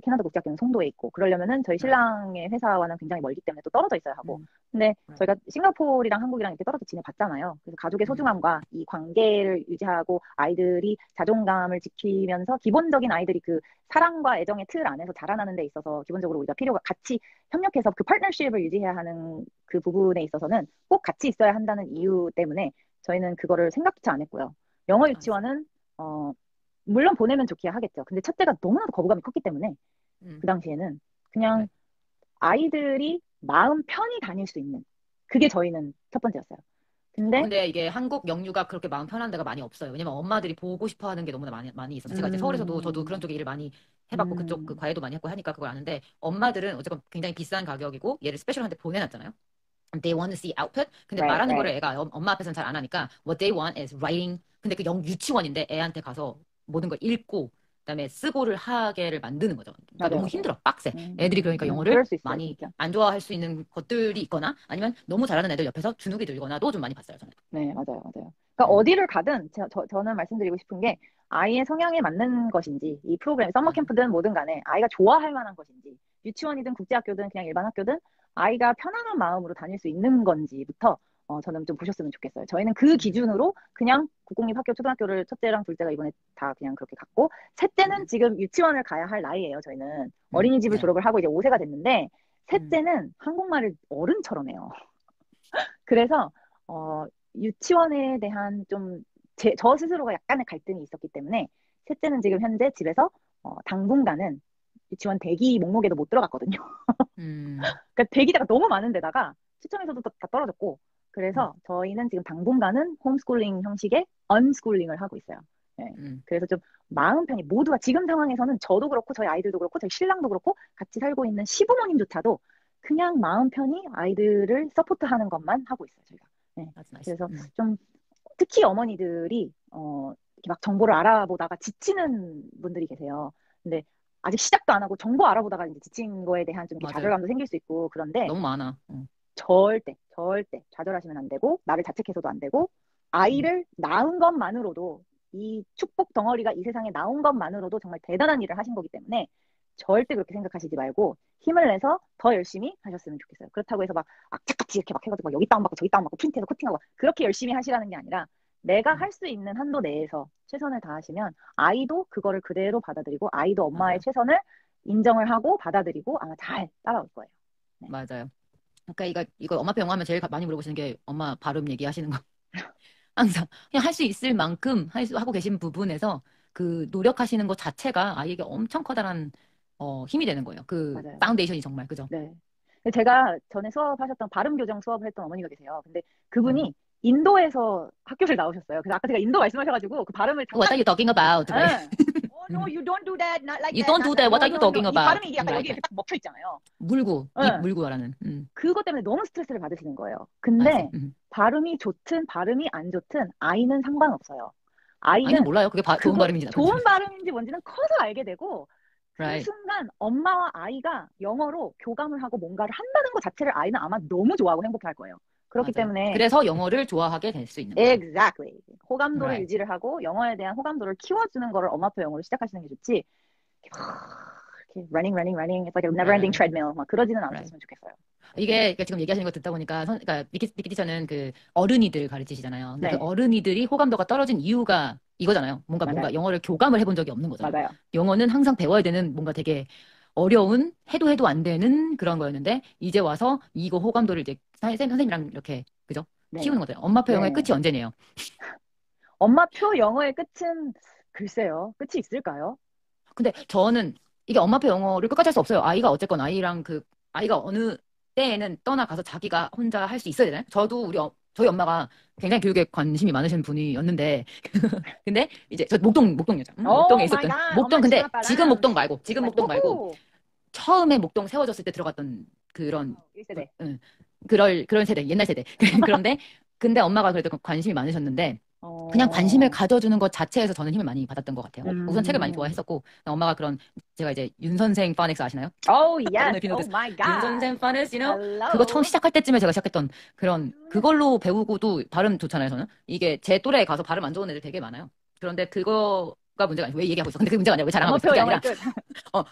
캐나다 국제학교는 송도에 있고 그러려면은 저희
right.
신랑의 회사와는 굉장히 멀기 때문에 또 떨어져 있어야 하고
음,
근데
right.
저희가 싱가포르랑 한국이랑 이렇게 떨어져 지내봤잖아요. 그래서 가족의
음,
소중함과 이 관계를 유지하고 아이들이 자존감을 지키면서 기본적인 아이들이 그 사랑과 애정의 틀 안에서 자라나는 데 있어서 기본적으로 우리가 필요가 같이 협력해서 그 파트너십을 유지해야 하는 그 부분에 있어서는 꼭 같이 있어야 한다는 이유 때문에 저희는 그거를 생각조차 안 했고요. 영어
I see.
유치원은 물론 보내면 좋기야 하겠죠. 근데 첫째가 너무나도 거부감이 컸기 때문에
음,
그 당시에는 그냥
right.
아이들이 마음 편히 다닐 수 있는 그게 저희는 첫 번째였어요. 근데
근데 이게 한국 영유가 그렇게 마음 편한 데가 많이 없어요. 왜냐면 엄마들이 보고 싶어 하는 게 너무나 많이 있어서. 제가 이제 서울에서도 저도 그런
음,
쪽에 일을 많이 해봤고 그쪽 그
음,
과외도 많이 했고 하니까 그걸 아는데 엄마들은 어쨌건 굉장히 비싼 가격이고 얘를 스페셜한테 보내놨잖아요. They want to see output. 근데
right,
말하는 거를
right.
애가 엄마 앞에서는 잘 안 하니까 what they want is writing. 근데 그 유치원인데 애한테 가서 모든 걸 읽고 그다음에 쓰고를 하게를 만드는 거죠. 그러니까
맞아요,
너무
맞아요.
힘들어. 빡세. 애들이 그러니까 영어를
그럴 수 있어요,
많이
진짜.
안 좋아할 수 있는 것들이 있거나 아니면 너무 잘하는 애들 옆에서 주눅이 들거나도 좀 많이 봤어요, 저는.
네, 맞아요, 맞아요. 그러니까
음,
어디를 가든 저는 말씀드리고 싶은 게 아이의 성향에 맞는 것인지 이 프로그램, 서머
맞아.
캠프든 뭐든 간에 아이가 좋아할 만한 것인지 유치원이든 국제학교든 그냥 일반 학교든 아이가 편안한 마음으로 다닐 수 있는 건지부터 저는 좀 보셨으면 좋겠어요. 저희는 그
음,
기준으로 그냥 국공립학교, 초등학교를 첫째랑 둘째가 이번에 다 그냥 그렇게 갔고 셋째는
음,
지금 유치원을 가야 할 나이예요. 저희는 어린이집을
네.
졸업을 하고 이제 5세가 됐는데
음,
셋째는 한국말을 어른처럼 해요. 그래서 유치원에 대한 좀 저 스스로가 약간의 갈등이 있었기 때문에 셋째는 지금 현재 집에서 당분간은 유치원 대기 목록에도 못 들어갔거든요.
음,
그러니까 대기자가 너무 많은 데다가 시청에서도 다 떨어졌고
음,
그래서 저희는 지금 당분간은 홈스쿨링 형식의 언스쿨링을 하고 있어요. 네.
음,
그래서 좀 마음 편히 모두가 지금 상황에서는 저도 그렇고 저희 아이들도 그렇고 저희 신랑도 그렇고 같이 살고 있는 시부모님조차도 그냥 마음 편히 아이들을 서포트하는 것만 하고 있어요, 저희가. 네.
that's nice.
그래서 좀 특히 어머니들이 이렇게 막 정보를 알아보다가 지치는 분들이 계세요. 근데 아직 시작도 안 하고 정보 알아보다가 이제 지친 거에 대한 좀 이렇게
맞아요.
좌절감도 생길 수 있고 그런데
너무 많아.
절대 좌절하시면 안 되고 나를 자책해서도 안 되고
음,
아이를 낳은 것만으로도 이 축복 덩어리가 이 세상에 나온 것만으로도 정말 대단한 일을 하신 거기 때문에 절대 그렇게 생각하시지 말고 힘을 내서 더 열심히 하셨으면 좋겠어요. 그렇다고 해서 막 악착같이 이렇게 막 해가지고 막 여기 다운받고 저기 다운받고 프린트해서 코팅하고 그렇게 열심히 하시라는 게 아니라 내가
음,
할 수 있는 한도 내에서 최선을 다하시면 아이도 그거를 그대로 받아들이고 아이도 엄마의
맞아요.
최선을 인정을 하고 받아들이고 아마 잘 따라올 거예요. 네.
맞아요. 그러니까 이거 엄마표 영어하면 제일 많이 물어보시는 게 엄마 발음 얘기하시는 거. 항상 그냥 할 수 있을 만큼 하고 계신 부분에서 그 노력하시는 것 자체가 아이에게 엄청 커다란 힘이 되는 거예요. 그
맞아요.
파운데이션이 정말 그죠?
네. 제가 전에 수업하셨던 발음 교정 수업을 했던 어머니가 계세요. 근데 그분이 인도에서 학교를 나오셨어요. 그래서 아까 제가 인도 말씀하셔가지고 그 발음을
What are
잠깐
you talking about? 그래.
응. Oh no, you don't do that, not like
You
that,
don't
not
do
that.
that. What
No,
are you
no, no.
talking
이
about?
발음이 이게 약간 여기
Right.
이렇게 딱 먹혀 있잖아요.
물고 입
응.
물고 하라는.
그것 때문에 너무 스트레스를 받으시는 거예요.
I see.
근데 발음이 좋든 발음이 안 좋든 아이는 상관없어요.
아니는
아이는
몰라요. 그게 좋은
그거
발음인지 나쁜지.
좋은 발음인지 뭔지는 커서 알게 되고 그
Right.
순간 엄마와 아이가 영어로 교감을 하고 뭔가를 한다는 것 자체를 아이는 아마 너무 좋아하고 행복해 할 거예요. 그렇기
맞아요.
때문에
그래서 영어를 좋아하게 될 수 있는 거죠.
exactly 호감도를
Right.
유지를 하고 영어에 대한 호감도를 키워주는 거를 엄마표 영어로 시작하시는 게 좋지. 이렇게 running, it's like a never-ending
Right.
treadmill 막 그러지는
Right.
않으셨으면 좋겠어요.
이게 그러니까 지금 얘기하시는 거 듣다 보니까 그러니까 미키 티처는 그 어른이들 가르치시잖아요. 근데
네.
그 어른이들이 호감도가 떨어진 이유가 이거잖아요. 뭔가 영어를 교감을 해본 적이 없는 거잖아요.
맞아요.
영어는 항상 배워야 되는 뭔가 되게 어려운 해도 안 되는 그런 거였는데 이제 와서 이거 호감도를 이제 선생님이랑 이렇게 그죠?
네.
키우는 거죠. 엄마표 영어의 끝이 언제네요?
엄마표 영어의 끝은 글쎄요. 끝이 있을까요?
근데 저는 이게 엄마표 영어를 끝까지 할 수 없어요. 아이가 어쨌건 아이가 어느 때에는 떠나가서 자기가 혼자 할 수 있어야 되잖아요. 저희 엄마가 굉장히 교육에 관심이 많으신 분이었는데 근데 이제 저 목동 여자 목동에 있었던 목동 근데 지금 목동 말고 처음에 목동 세워졌을 때 들어갔던 그런
1세대.
그런 세대 옛날 세대 그런데 근데 엄마가 그래도 관심이 많으셨는데 그냥 관심을 가져주는 것 자체에서 저는 힘을 많이 받았던 것 같아요. 우선 책을 많이 좋아했었고 엄마가 제가 이제 윤 선생 파닉스 아시나요?
Oh yes, oh my god.
윤 선생 파닉스, 그거 처음 시작할 때쯤에 제가 시작했던 그걸로 배우고도 발음 좋잖아요, 저는. 이게 제 또래에 가서 발음 안 좋은 애들 되게 많아요. 그런데 그거가 문제가 아니고 왜 얘기하고 있어? 근데 그게 문제가 아니라 왜 자랑하고 있어? 그게 아니라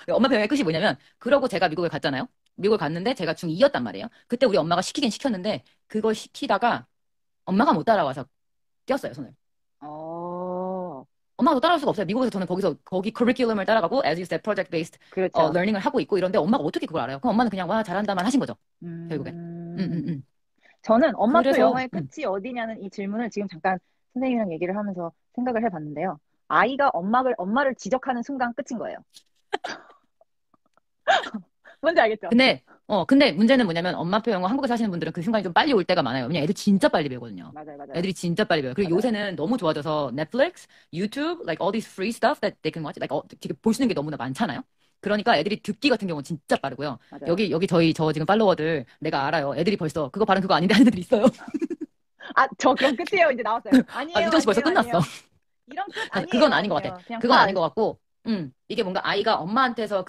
엄마표 영어의 끝이 뭐냐면 그러고 제가 미국에 갔잖아요. 미국을 갔는데 제가 중2였단 말이에요. 그때 우리 엄마가 시키긴 시켰는데 그걸 시키다가 엄마가 못 따라와서 띄었어요, 손을. 엄마가 따라올 수가 없어요. 미국에서 저는 거기 커리큘럼을 따라가고, as you said, project based
그렇죠.
learning을 하고 있고 이런데 엄마가 어떻게 그걸 알아요? 그럼 엄마는 그냥 와 잘한다만 하신 거죠. 결국에.
저는 엄마표 영어의 끝이 어디냐는 이 질문을 지금 잠깐 선생님이랑 얘기를 하면서 생각을 해봤는데요. 아이가 엄마를 지적하는 순간 끝인 거예요. 뭔지 알겠죠?
근데 문제는 뭐냐면 엄마표 영어 한국에서 하시는 분들은 그 순간이 좀 빨리 올 때가 많아요. 왜냐면 애들 진짜 빨리 배우거든요.
맞아요.
애들이 진짜 빨리 배워요. 그리고
맞아요.
요새는 너무 좋아져서 넷플릭스, 유튜브, like all these free stuff that they can watch, like 되게 볼 수 있는 게 너무나 많잖아요. 그러니까 애들이 듣기 같은 경우는 진짜 빠르고요.
맞아요.
여기 저 지금 팔로워들 내가 알아요. 애들이 벌써 그거 발음 그거 아닌데 하는 애들이 있어요.
저 그럼 끝이에요. 이제 나왔어요. 아니에요.
유정 씨 벌써 끝났어.
이런 끝 아니에요.
그건 아닌 것 같아. 그건 아닌 것 같고, 이게 뭔가 아이가 엄마한테서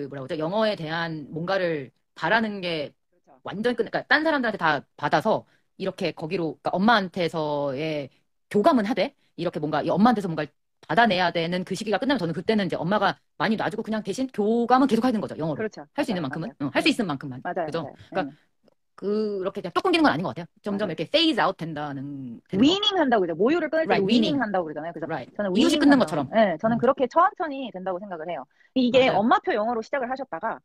뭐라고 그러죠? 영어에 대한 뭔가를 바라는 게 그렇죠. 완전 그러니까 딴 사람들한테 다 받아서 이렇게 거기로 그러니까 엄마한테서의 교감은 하되 이렇게 뭔가 이 엄마한테서 뭔가 받아내야 되는 그 시기가 끝나면 저는 그때는 이제 엄마가 많이 놔주고 그냥 대신 교감은 계속 하는 거죠. 영어로.
그렇죠.
할 수 있는 만큼은. 할 수 있는 만큼만.
맞아요.
그죠? 그러니까 그렇게 그냥 뚝 끊기는 건 아닌 것 같아요. 점점 이렇게 phase out 되는
위닝 한다고 그러죠. 모유를 끊을 때 위닝 한다고 그러잖아요. 그래서 저는
이유식 끊는 것처럼.
네, 저는 그렇게 천천히 된다고 생각을 해요. 이게 엄마표 영어로 시작을 하셨다가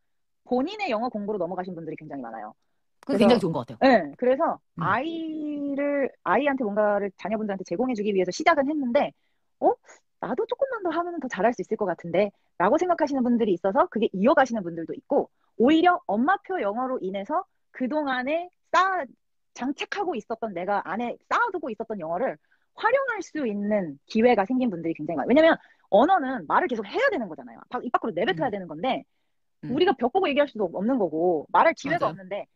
본인의 영어 공부로 넘어가신 분들이 굉장히 많아요.
그게 굉장히 좋은 것 같아요.
네, 그래서 아이한테 뭔가를 자녀분들한테 제공해주기 위해서 시작은 했는데, 나도 조금만 더 하면 더 잘할 수 있을 것 같은데, 라고 생각하시는 분들이 있어서 그게 이어가시는 분들도 있고, 오히려 엄마표 영어로 인해서 그동안에 장착하고 있었던 내가 안에 쌓아두고 있었던 영어를 활용할 수 있는 기회가 생긴 분들이 굉장히 많아요. 왜냐면 언어는 말을 계속 해야 되는 거잖아요. 입 밖으로 내뱉어야 되는 건데 우리가 벽 보고 얘기할 수도 없는 거고 말할 기회가 없는데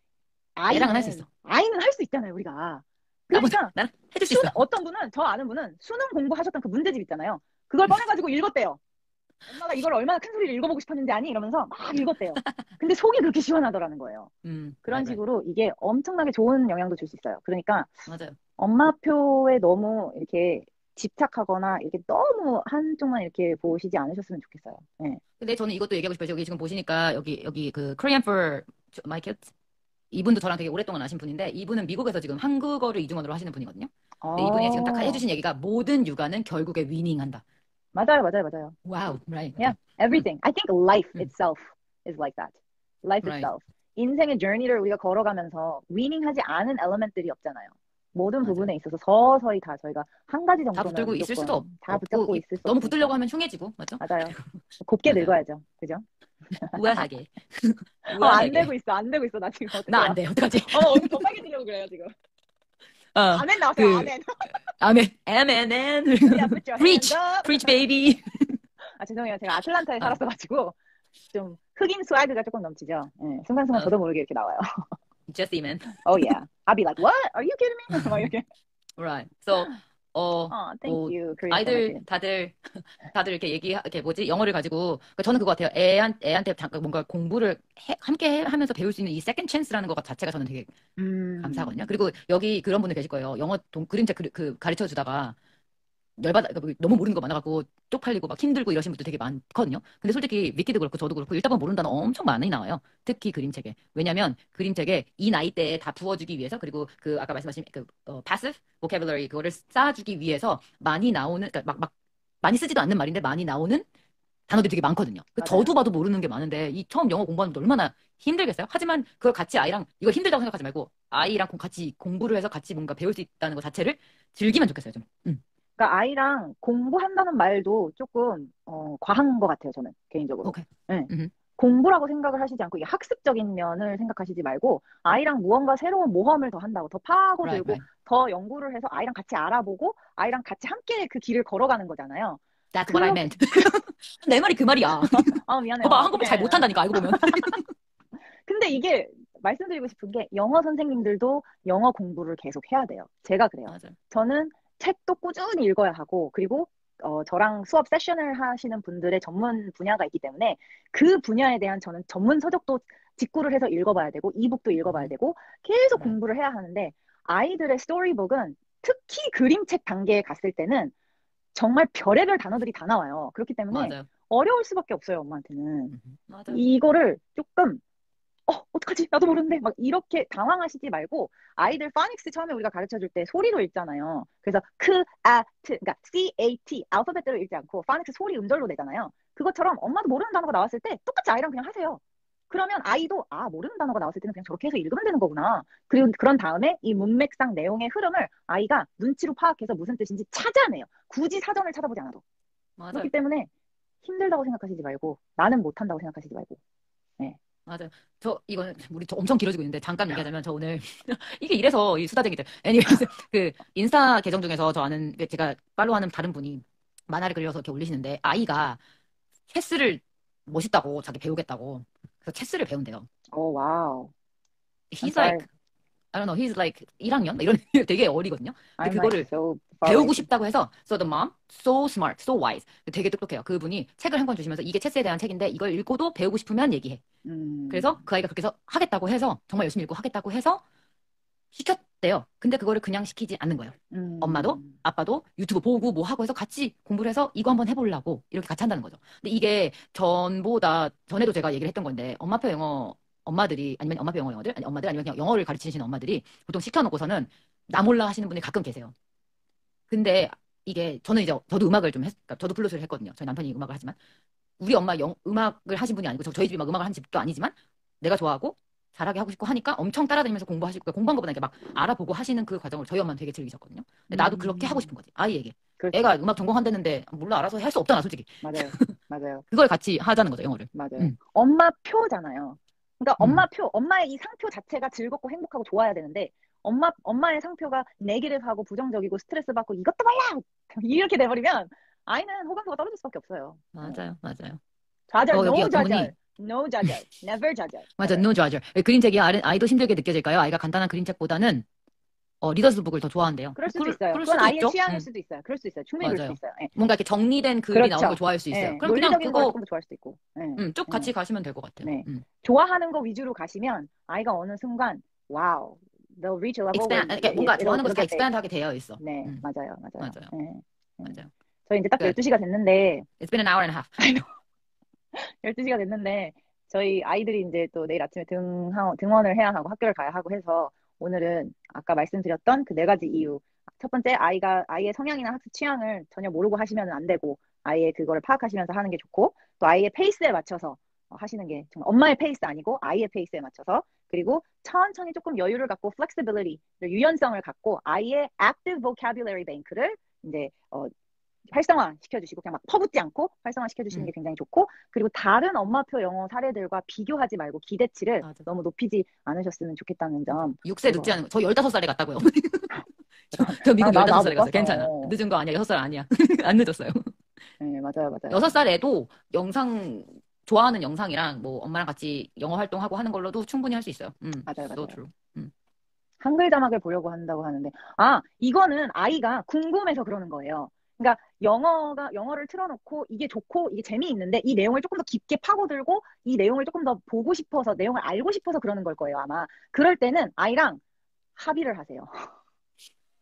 애랑은 할 수 있어.
아이는 할 수 있잖아요, 우리가. 그러니까
나는 해줄 수 있어.
어떤 분은, 저 아는 분은 수능 공부하셨던 그 문제집 있잖아요. 그걸 꺼내가지고 읽었대요. 엄마가 이걸 얼마나 큰 소리를 읽어보고 싶었는지 아니? 이러면서 막 읽었대요. 근데 속이 그렇게 시원하더라는 거예요. 그런 식으로 이게 엄청나게 좋은 영향도 줄 수 있어요. 그러니까
맞아요.
엄마표에 너무 이렇게 집착하거나 이렇게 너무 한쪽만 이렇게 보시지 않으셨으면 좋겠어요. 네.
근데 저는 이것도 얘기하고 싶어요. 여기 지금 보시니까 여기 그 Korean for My Kids 이분도 저랑 되게 오랫동안 아신 분인데 이분은 미국에서 지금 한국어를 이중언어로 하시는 분이거든요. 근데 이분이 지금 딱 해주신 얘기가 모든 육아는 결국에 위닝한다.
맞아요.
Wow, right.
Yeah, everything. I think life itself is like that. Life itself. 인생의 journey를 우리가 걸어가면서 위닝하지 않은 엘리멘트들이 없잖아요. 모든
맞아요.
부분에 있어서 서서히 다 저희가 한 가지
다
정도는
붙들고 있을 수도
무조건 다
없고,
붙잡고 있을 수
너무 붙들려고
없으니까.
하면 흉해지고, 맞죠?
맞아요. 곱게
맞아요.
늙어야죠. 그죠?
우아하게.
안 되고
우아하게.
있어. 안 되고 있어. 나 지금
나
어떡해요?
안 돼, 어떡하지?
얼굴 더 빨개지려고 그래요, 지금.
어,
아멘 나왔어요.
그,
아멘.
아멘, amen,
Yeah, put your hands
preach,
up.
preach baby.
죄송해요. 제가 아틀란타에
어,
살았어가지고 좀 흑인 스와그가 조금 넘치죠. 예, 순간순간
어,
저도 모르게 이렇게 나와요.
just amen.
Oh yeah. I'll be like, what? Are you kidding me? 막 이렇게.
Right. So,
Thank you, Korean
아이들,
Summer
다들 이렇게 이렇게 뭐지, 영어를 가지고, 그러니까 저는 그거 같아요. 애한테 잠깐 뭔가 공부를 함께 하면서 배울 수 있는 이 세컨 찬스라는 것 자체가 저는 되게 감사하거든요. 그리고 여기 그런 분들 계실 거예요. 영어 그림책 가르쳐 주다가 그러니까 뭐 너무 모르는 거 많아갖고 쪽팔리고 막 힘들고 이러신 분들 되게 많거든요. 근데 솔직히 위키도 그렇고 저도 그렇고 읽다 보면 모르는 단어 엄청 많이 나와요. 특히 그림책에. 왜냐면 그림책에 이 나이대에 다 부어주기 위해서 그리고 그 아까 말씀하신 passive vocabulary 그거를 쌓아주기 위해서 많이 나오는 그러니까 막 많이 쓰지도 않는 말인데 많이 나오는 단어들이 되게 많거든요. 저도 봐도 모르는 게 많은데 이 처음 영어 공부하는 게 얼마나 힘들겠어요? 하지만 그걸 같이 아이랑 이걸 힘들다고 생각하지 말고 아이랑 같이 공부를 해서 같이 뭔가 배울 수 있다는 것 자체를 즐기면 좋겠어요, 좀.
그러니까 아이랑 공부한다는 말도 조금 과한 것 같아요. 저는 개인적으로.
오케이.
네. 공부라고 생각을 하시지 않고 이게 학습적인 면을 생각하시지 말고 아이랑 무언가 새로운 모험을 더 한다고 더
Right,
파고들고
right.
더 연구를 해서 아이랑 같이 알아보고 아이랑 같이 함께 그 길을 걸어가는 거잖아요.
That's what I
그렇게
meant. 내 말이 그 말이야.
미안해요.
봐봐, 한국말 잘 못한다니까, 알고 보면.
근데 이게 말씀드리고 싶은 게 영어 선생님들도 영어 공부를 계속 해야 돼요. 제가 그래요.
맞아요.
저는 책도 꾸준히 읽어야 하고 그리고 저랑 수업 세션을 하시는 분들의 전문 분야가 있기 때문에 그 분야에 대한 저는 전문 서적도 직구를 해서 읽어봐야 되고 이북도 읽어봐야 되고 계속
Right.
공부를 해야 하는데 아이들의 스토리북은 특히 그림책 단계에 갔을 때는 정말 별의별 단어들이 다 나와요. 그렇기 때문에
맞아요.
어려울 수밖에 없어요, 엄마한테는.
맞아요.
이거를 조금 어떡하지? 나도 모르는데. 막 이렇게 당황하시지 말고, 아이들 파닉스 처음에 우리가 가르쳐 줄 때 소리로 읽잖아요. 그래서 그러니까 CAT, 알파벳대로 읽지 않고, 파닉스 소리 음절로 내잖아요. 그것처럼 엄마도 모르는 단어가 나왔을 때 똑같이 아이랑 그냥 하세요. 그러면 아이도, 모르는 단어가 나왔을 때는 그냥 저렇게 해서 읽으면 되는 거구나. 그리고 그런 다음에 이 문맥상 내용의 흐름을 아이가 눈치로 파악해서 무슨 뜻인지 찾아내요. 굳이 사전을 찾아보지 않아도. 그렇기
맞아요.
때문에 힘들다고 생각하시지 말고, 나는 못한다고 생각하시지 말고. 네.
맞아요. 이거는, 저 엄청 길어지고 있는데, 잠깐 얘기하자면, 저 오늘, 이게 이래서 이 수다쟁이들. anyways, 인스타 계정 중에서 저 아는, 제가 팔로우하는 다른 분이 만화를 그려서 이렇게 올리시는데, 아이가 체스를 멋있다고, 자기 배우겠다고. 그래서 체스를 배운대요.
오, 와우. I'm
He's
sorry.
like, I don't know, he's like 1학년? 이런, 되게 어리거든요. 근데
I'm like
그거를
so far away.
배우고 싶다고 해서 so the mom so smart, so wise. 되게 똑똑해요. 그분이 책을 한 권 주시면서 이게 체스에 대한 책인데 이걸 읽고도 배우고 싶으면 얘기해. 그래서 그 아이가 그렇게 해서 하겠다고 해서 정말 열심히 읽고 하겠다고 해서 시켰대요. 근데 그거를 그냥 시키지 않는 거예요. 엄마도 아빠도 유튜브 보고 뭐 하고 해서 같이 공부를 해서 이거 한번 해보려고 이렇게 같이 한다는 거죠. 근데 이게 전에도 제가 얘기를 했던 건데 엄마표 영어 엄마들이 아니면 엄마표 영어 영어들 아니 엄마들 아니면 그냥 영어를 가르치시는 엄마들이 보통 시켜놓고서는 나 몰라 하시는 분이 가끔 계세요. 근데 이게 저는 이제 저도 음악을 그러니까 저도 블루스를 했거든요. 저희 남편이 음악을 하지만 우리 엄마 음악을 하신 분이 아니고 저희 집이 막 음악을 한 집도 아니지만 내가 좋아하고 잘하게 하고 싶고 하니까 엄청 따라다니면서 공부하시고 그러니까 공부한 것보다 이렇게 막 알아보고 하시는 그 과정을 저희 엄마는 되게 즐기셨거든요. 근데 나도 그렇게 하고 싶은 거지 아이에게.
그렇죠.
애가 음악 전공한다는데 몰라 알아서 할 수 없잖아 솔직히.
맞아요. 맞아요.
그걸 같이 하자는 거죠 영어를.
맞아요. 엄마 표잖아요. 그러니까 엄마 표, 엄마의 이 상표 자체가 즐겁고 행복하고 좋아야 되는데 엄마의 상표가 네기티브하고 부정적이고 스트레스 받고 이것도 몰라 이렇게 돼버리면 아이는 호감도가 떨어질 수밖에 없어요.
맞아요, 맞아요.
좌절,
여기
no
어떤 분이
좌절, no 좌절, never 좌절.
맞아, no 좌절. 그림책이 아이도 힘들게 느껴질까요? 아이가 간단한 그림책보다는 리더스북을 더 좋아한대요.
그럴 수도 있어요.
그럴
그건
수도
아이의
있죠.
취향일 수도 있어요. 그럴 수 있어요. 충분히 그럴
맞아요.
수 있어요. 예.
뭔가 이렇게 정리된 글이
그렇죠.
나오는 걸 좋아할 수 있어요.
예.
그럼 그냥
논리적인 걸
그거
조금 더 좋아할 수도 있고.
쭉 같이 가시면 될 것 같아요.
네. 좋아하는 거 위주로 가시면 아이가 어느 순간 와우, they'll reach a level where
그러니까 뭔가 좋아하는 것이 다
get big.
expand하게 되어 있어.
네, 맞아요, 맞아요.
맞아요.
네.
맞아요.
저희 이제 딱 12시가 됐는데
It's been an hour and a half.
12시가 됐는데 저희 아이들이 이제 또 내일 아침에 등원을 해야 하고 학교를 가야 하고 해서 오늘은 아까 말씀드렸던 그 네 가지 이유. 첫 번째, 아이의 성향이나 학습 취향을 전혀 모르고 하시면 안 되고 아이의 그거를 파악하시면서 하는 게 좋고 또 아이의 페이스에 맞춰서 하시는 게 정말 엄마의 페이스 아니고 아이의 페이스에 맞춰서 그리고 천천히 조금 여유를 갖고 flexibility, 유연성을 갖고 아이의 active vocabulary bank를 이제 활성화 시켜주시고 그냥 막 퍼붓지 않고 활성화 시켜주시는 게 굉장히 좋고 그리고 다른 엄마표 영어 사례들과 비교하지 말고 기대치를
맞아.
너무 높이지 않으셨으면 좋겠다는 점.
6세 늦지 않은 거. 저 15살에 갔다고요. 저 미국 15살에 갔어요. 괜찮아. 늦은 거 아니야. 6살 아니야. 안 늦었어요.
네, 맞아요, 맞아요.
6살에도 영상, 좋아하는 영상이랑 뭐 엄마랑 같이 영어 활동하고 하는 걸로도 충분히 할 수 있어요.
맞아요, 맞아요.
true.
한글 자막을 보려고 한다고 하는데, 이거는 아이가 궁금해서 그러는 거예요. 그러니까 영어를 틀어놓고 이게 좋고 이게 재미있는데 이 내용을 조금 더 깊게 파고들고 이 내용을 조금 더 보고 싶어서 내용을 알고 싶어서 그러는 걸 거예요, 아마. 그럴 때는 아이랑 합의를 하세요.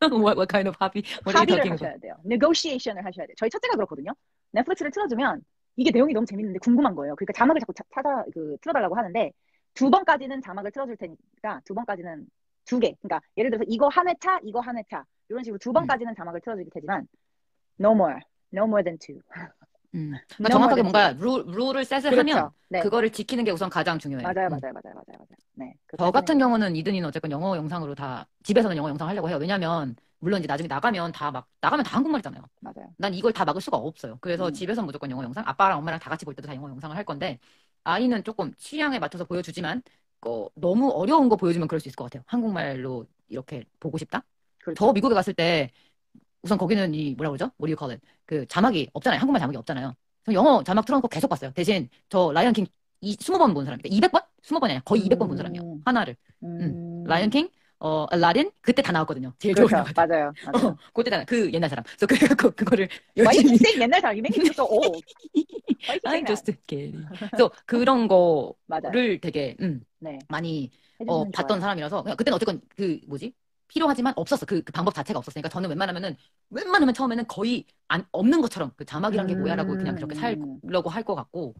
What kind of hobby?
합의를 하셔야 돼요. negotiation을 하셔야 돼요. 저희 첫째가 그렇거든요. 넷플릭스를 틀어주면 이게 내용이 너무 재밌는데 궁금한 거예요. 그러니까 자막을 자꾸 틀어달라고 하는데 2번까지는 자막을 틀어줄 테니까 2번까지는 2개. 그러니까 예를 들어서 이거 한 회차, 이거 한 회차 이런 식으로 2번까지는 자막을 틀어줄 테지만 no more than 2.
그러니까 정확하게 뭔가 룰을 셋을
그렇죠.
하면
네.
그거를 지키는 게 우선 가장 중요해요.
맞아요. 네.
저 같은 경우는 이든이는 어쨌건 영어 영상으로 다 집에서는 영어 영상 하려고 해요. 왜냐면 물론 이제 나중에 나가면 다 한국말이잖아요.
맞아요.
난 이걸 다 막을 수가 없어요. 그래서 집에서 무조건 영어 영상, 아빠랑 엄마랑 다 같이 볼 때도 다 영어 영상을 할 건데 아이는 조금 취향에 맞춰서 보여주지만 너무 어려운 거 보여주면 그럴 수 있을 것 같아요. 한국말로 이렇게 보고 싶다?
그렇죠.
저 미국에 갔을 때 우선 거기는 뭐라 그러죠? What do you call it? 그 자막이 없잖아요. 한국말 자막이 없잖아요. 영어 자막 틀어놓고 계속 봤어요. 대신 저 라이언 킹 20번 본 사람이니까 200번? 20번이 아니라 거의 200번 본 사람이에요. 하나를. 라이언 킹, 알라딘 그때 다 나왔거든요. 제일
그렇죠.
좋은 거
맞아요.
그때 그 옛날 사람. 그래서 그거를
Why you
열심히.
keep saying 옛날 사람? You make me feel so old. Why you keep saying
I'm just
that?
kidding. 그래서 그런
맞아요.
거를 되게
네.
많이
해주시면
봤던
좋아요.
사람이라서 그때는 어쨌건 필요하지만 없었어. 그 방법 자체가 없었으니까 저는 웬만하면 처음에는 거의 없는 것처럼 그 자막이란 게 뭐야라고 그냥 그렇게 살려고 할 것 같고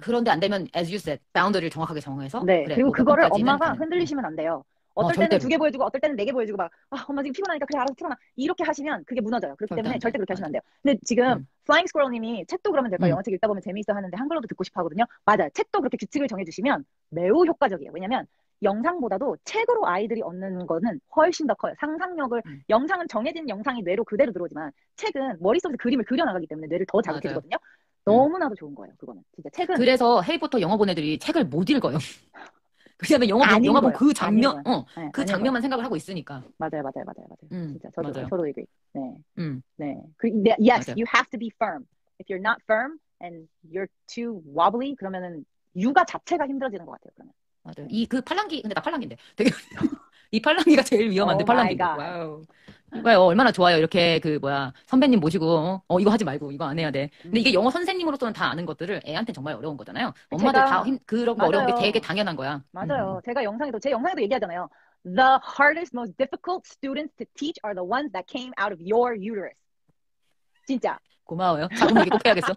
그런데 안 되면 as you said boundary를 정확하게 정해서
네.
그래,
그리고
뭐
그거를
번까지는
엄마가
가능.
흔들리시면 안 돼요. 어떨 때는
절대로.
2개 보여주고 어떨 때는 4개 보여주고 막 엄마 지금 피곤하니까 그래 알아서 틀어놔 이렇게 하시면 그게 무너져요. 그렇기 때문에 절대 그렇게 하시면 안 돼요. 근데 지금 Flying Squirrel 님이 책도 그러면 될까요? 영어책 읽다 보면 재미있어 하는데 한글로도 듣고 싶어 하거든요. 맞아요. 책도 그렇게 규칙을 정해주시면 매우 효과적이에요. 왜냐면 영상보다도 책으로 아이들이 얻는 거는 훨씬 더 커요. 상상력을 영상은 정해진 영상이 뇌로 그대로 들어오지만 책은 머릿속에서 그림을 그려나가기 때문에 뇌를 더 자극해주거든요. 너무나도 좋은 거예요. 그거는 진짜 책은.
그래서 해리포터 영어 본 애들이 책을 못 읽어요. 왜냐면 영화 본 그 장면, 그 장면만 생각을 하고 있으니까.
맞아요. 진짜 저도 agree. 네. 네. Yes,
맞아요.
you have to be firm. If you're not firm and you're too wobbly, 그러면은 육아 자체가 힘들어지는 것 같아요. 그러면.
맞아요. 그 팔랑귀, 근데 나 팔랑귀인데. 되게 이 팔랑귀가 제일 위험한데 팔랑귀. 와우. 이거요 얼마나 좋아요. 이렇게 선배님 모시고 이거 하지 말고 이거 안 해야 돼. 근데 이게 영어 선생님으로서는 다 아는 것들을 애한테 정말 어려운 거잖아요. 엄마들 다 그런 거 어려운 게 되게 당연한 거야.
맞아요. 제가 제 영상에도 얘기하잖아요. The hardest, most difficult students to teach are the ones that came out of your uterus. 진짜.
고마워요. 자궁 얘기 꼭 해야겠어.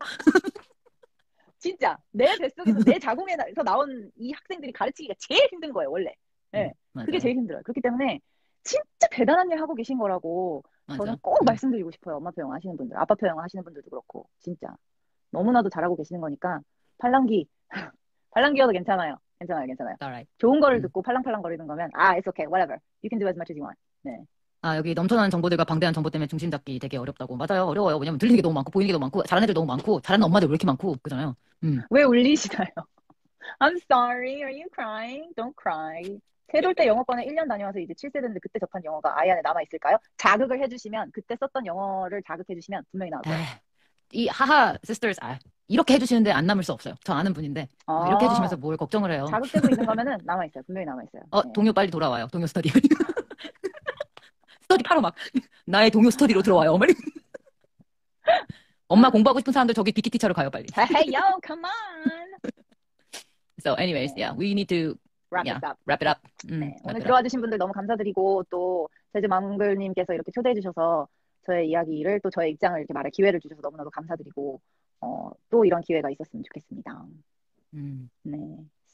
진짜 내 뱃속에서 내 자궁에서 나온 이 학생들이 가르치기가 제일 힘든 거예요, 원래. 네. 그게 제일 힘들어요. 그렇기 때문에 진짜 대단한 일 하고 계신 거라고 저는 꼭 말씀드리고 싶어요. 엄마표 영어 하시는 분들, 아빠표 영어 하시는 분들도 그렇고 진짜 너무나도 잘하고 계시는 거니까 팔랑귀여도 괜찮아요.
Alright.
좋은 거를 듣고 팔랑팔랑 거리는 거면 it's okay, whatever. You can do as much as you want. 네.
여기 넘쳐나는 정보들과 방대한 정보 때문에 중심 잡기 되게 어렵다고. 맞아요. 어려워요. 왜냐면 들리는 게 너무 많고 보이는 게 너무 많고 잘하는 애들 너무 많고 잘하는 엄마들 왜 이렇게 많고 그잖아요.
왜 울리시나요? I'm sorry. Are you crying? Don't cry. 세돌 때 영어권에 1년 다녀와서 이제 7세 됐는데 그때 접한 영어가 아이 안에 남아있을까요? 자극을 해주시면 그때 썼던 영어를 자극해주시면 분명히 나올 거예요.
이 하하 sisters 이렇게 해주시는데 안 남을 수 없어요. 저 아는 분인데 이렇게 해주시면서 뭘 걱정을 해요.
자극되고 있는 거면은 남아있어요. 분명히 남아있어요. 네.
동요 빨리 돌아와요. 동요 스터디. 스터디 바로 막 나의 동요 스터디로 들어와요. 엄마 공부하고 싶은 사람들 저기 빅키티처로 가요 빨리.
Hey yo, come on.
So anyways, yeah, we need to wrap it up.
네, 오늘 들어와 주신 분들 너무 감사드리고 또 제주맘글님께서 이렇게 초대해 주셔서 저의 이야기를 또 저의 입장을 이렇게 말할 기회를 주셔서 너무나도 감사드리고 또 이런 기회가 있었으면 좋겠습니다. 네.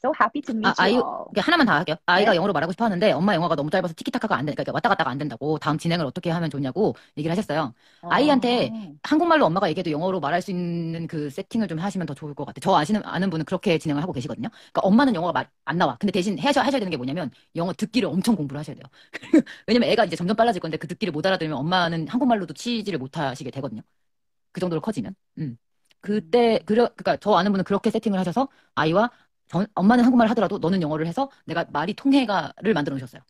So happy to meet you all.
하나만 다 할게요. 아이가
네?
영어로 말하고 싶어 하는데 엄마 영어가 너무 짧아서 티키타카가 안 되니까 왔다 갔다가 안 된다고 다음 진행을 어떻게 하면 좋냐고 얘기를 하셨어요. 아이한테 한국말로 엄마가 얘기해도 영어로 말할 수 있는 그 세팅을 좀 하시면 더 좋을 것 같아요. 저 아는 분은 그렇게 진행을 하고 계시거든요. 그러니까 엄마는 영어가 안 나와. 근데 대신 하셔야 되는 게 뭐냐면 영어 듣기를 엄청 공부를 하셔야 돼요. 왜냐면 애가 이제 점점 빨라질 건데 그 듣기를 못 알아들으면 엄마는 한국말로도 치지를 못 하시게 되거든요. 그 정도로 커지면. 그러니까 저 아는 분은 그렇게 세팅을 하셔서 아이와 엄마는 한국말을 하더라도 너는 영어를 해서 내가 말이 통해가를 만들어 놓으셨어요.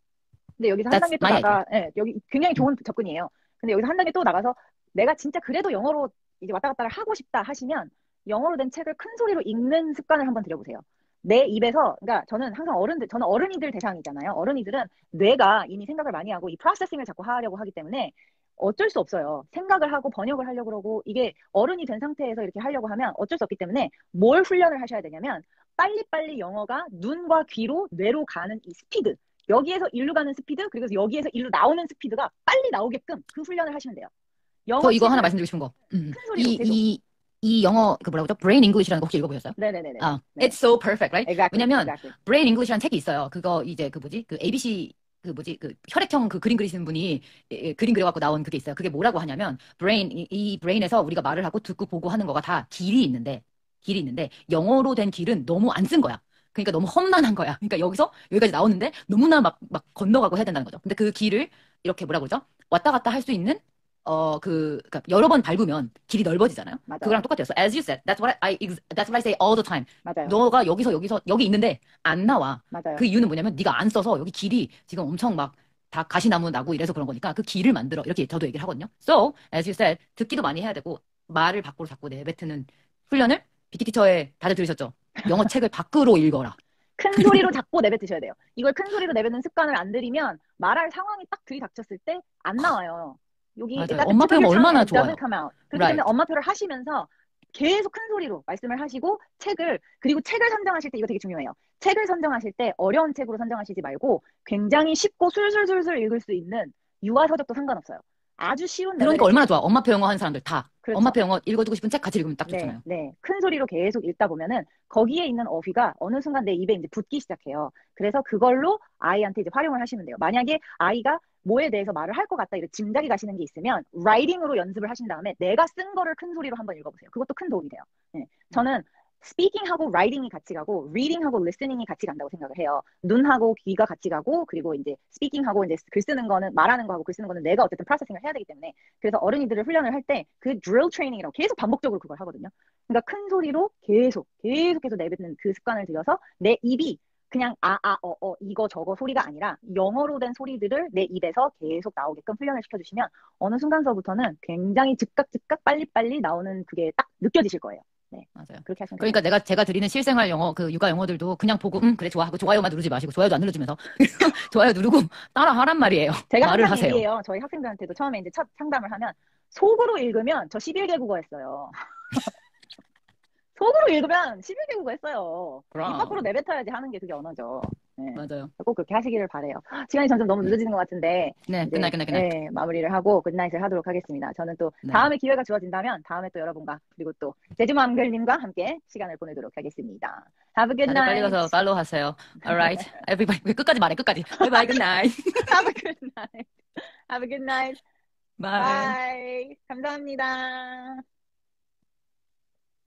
근데 여기서 한 단계 또 네, 여기 굉장히 좋은 접근이에요. 근데 여기서 한 단계 또 나가서 내가 진짜 그래도 영어로 이제 왔다 갔다를 하고 싶다 하시면 영어로 된 책을 큰 소리로 읽는 습관을 한번 들여보세요. 내 입에서, 그러니까 저는 항상 저는 어른이들 대상이잖아요. 어른이들은 뇌가 이미 생각을 많이 하고 이 프로세싱을 자꾸 하려고 하기 때문에 어쩔 수 없어요. 생각을 하고 번역을 하려고 그러고 이게 어른이 된 상태에서 이렇게 하려고 하면 어쩔 수 없기 때문에 뭘 훈련을 하셔야 되냐면 빨리빨리 영어가 눈과 귀로 뇌로 가는 이 스피드. 여기에서 일로 가는 스피드, 그리고 여기에서 일로 나오는 스피드가 빨리 나오게끔 그 훈련을 하시면 돼요.
저 이거 하나 말씀드리고 싶은 거.
큰 소리로 계속.
이 영어 그 뭐라고 하죠? Brain English라는 거 혹시 읽어보셨어요?
네네네.
It's so perfect, right?
Exactly,
왜냐면
exactly.
Brain English라는 책이 있어요. 그거 이제 그 ABC 그 혈액형 그 그림 그리시는 분이 그림 그려갖고 나온 그게 있어요. 그게 뭐라고 하냐면 이 브레인에서 우리가 말을 하고 듣고 보고 하는 거가 다 길이 있는데 영어로 된 길은 너무 안 쓴 거야. 그러니까 너무 험난한 거야. 그러니까 여기까지 나오는데 너무나 막 건너가고 해야 된다는 거죠. 근데 그 길을 이렇게 뭐라고 그러죠? 왔다 갔다 할 수 있는 그러니까 여러 번 밟으면 길이 넓어지잖아요.
맞아요.
그거랑 똑같아요. So as you said, that's what I say all the time.
맞아요.
너가 여기서 여기 있는데 안 나와.
맞아요.
그 이유는 뭐냐면 네가 안 써서 여기 길이 지금 엄청 막 다 가시나무 나고 이래서 그런 거니까 그 길을 만들어. 이렇게 저도 얘기를 하거든요. So as you said, 듣기도 많이 해야 되고 말을 밖으로 자꾸 내뱉는 훈련을 BT 티처에 다들 들으셨죠? 영어 책을 밖으로 읽어라.
큰 소리로 자꾸 내뱉으셔야 돼요. 이걸 큰 소리로 내뱉는 습관을 안 들이면 말할 상황이 딱 들이닥쳤을 때 안 나와요. 여기
엄마표 얼마나 좋아요.
그렇기 때문에 엄마표를 하시면서 계속 큰 소리로 말씀을 하시고 그리고 책을 선정하실 때 이거 되게 중요해요. 책을 선정하실 때 어려운 책으로 선정하시지 말고 굉장히 쉽고 술술술술 읽을 수 있는 유아서적도 상관없어요. 아주 쉬운
그러니까 얼마나 좋아. 엄마표 영어 하는 사람들 다.
그렇죠.
엄마표 영어 읽어주고 싶은 책 같이 읽으면 딱 좋잖아요.
네. 큰 소리로 계속 읽다 보면은 거기에 있는 어휘가 어느 순간 내 입에 이제 붙기 시작해요. 그래서 그걸로 아이한테 이제 활용을 하시면 돼요. 만약에 아이가 뭐에 대해서 말을 할 것 같다 이렇게 짐작이 가시는 게 있으면 라이팅으로 연습을 하신 다음에 내가 쓴 거를 큰 소리로 한번 읽어보세요. 그것도 큰 도움이 돼요. 네. 저는 스피킹하고 라이팅이 같이 가고 리딩하고 리스닝이 같이 간다고 생각을 해요. 눈하고 귀가 같이 가고 그리고 이제 스피킹하고 이제 글 쓰는 거는 말하는 거하고 글 쓰는 거는 내가 어쨌든 프로세싱을 해야 되기 때문에 그래서 어른이들을 훈련을 할 때 그 drill training이라고 계속 반복적으로 그걸 하거든요. 그러니까 큰 소리로 계속해서 내뱉는 그 습관을 들여서 내 입이 그냥 이거 저거 소리가 아니라 영어로 된 소리들을 내 입에서 계속 나오게끔 훈련을 시켜주시면 어느 순간서부터는 굉장히 즉각 빨리빨리 나오는 그게 딱 느껴지실 거예요. 네,
맞아요.
그렇게 하시면
그러니까 제가 드리는 실생활 영어 그 육아 영어들도 그냥 보고 그래 좋아 하고 좋아요만 누르지 마시고 좋아요도 안 눌러주면서 좋아요 누르고 따라 하란 말이에요.
제가
말을
항상
하세요.
얘기해요. 저희 학생들한테도 처음에 이제 첫 상담을 하면 속으로 읽으면 저 11개 국어 했어요. 속으로 읽으면 11개 국어 했어요. 입 밖으로 내뱉어야지 하는 게 그게 언어죠. 네.
맞아요.
꼭 그렇게 하시기를 바래요. 시간이 점점 너무 늦어지는 것 같은데.
네, 끝날.
네, 마무리를 하고 굿나잇을 하도록 하겠습니다. 저는 또 다음에 기회가 주어진다면 다음에 또 여러분과 그리고 또 제주맘글님과 함께 시간을 보내도록 하겠습니다. Have a good night.
빨리 가서 팔로우 하세요. Alright, everybody. 끝까지 말해, 끝까지. Bye bye, good night.
Have a good night. Have a good night.
Bye.
Bye. 감사합니다.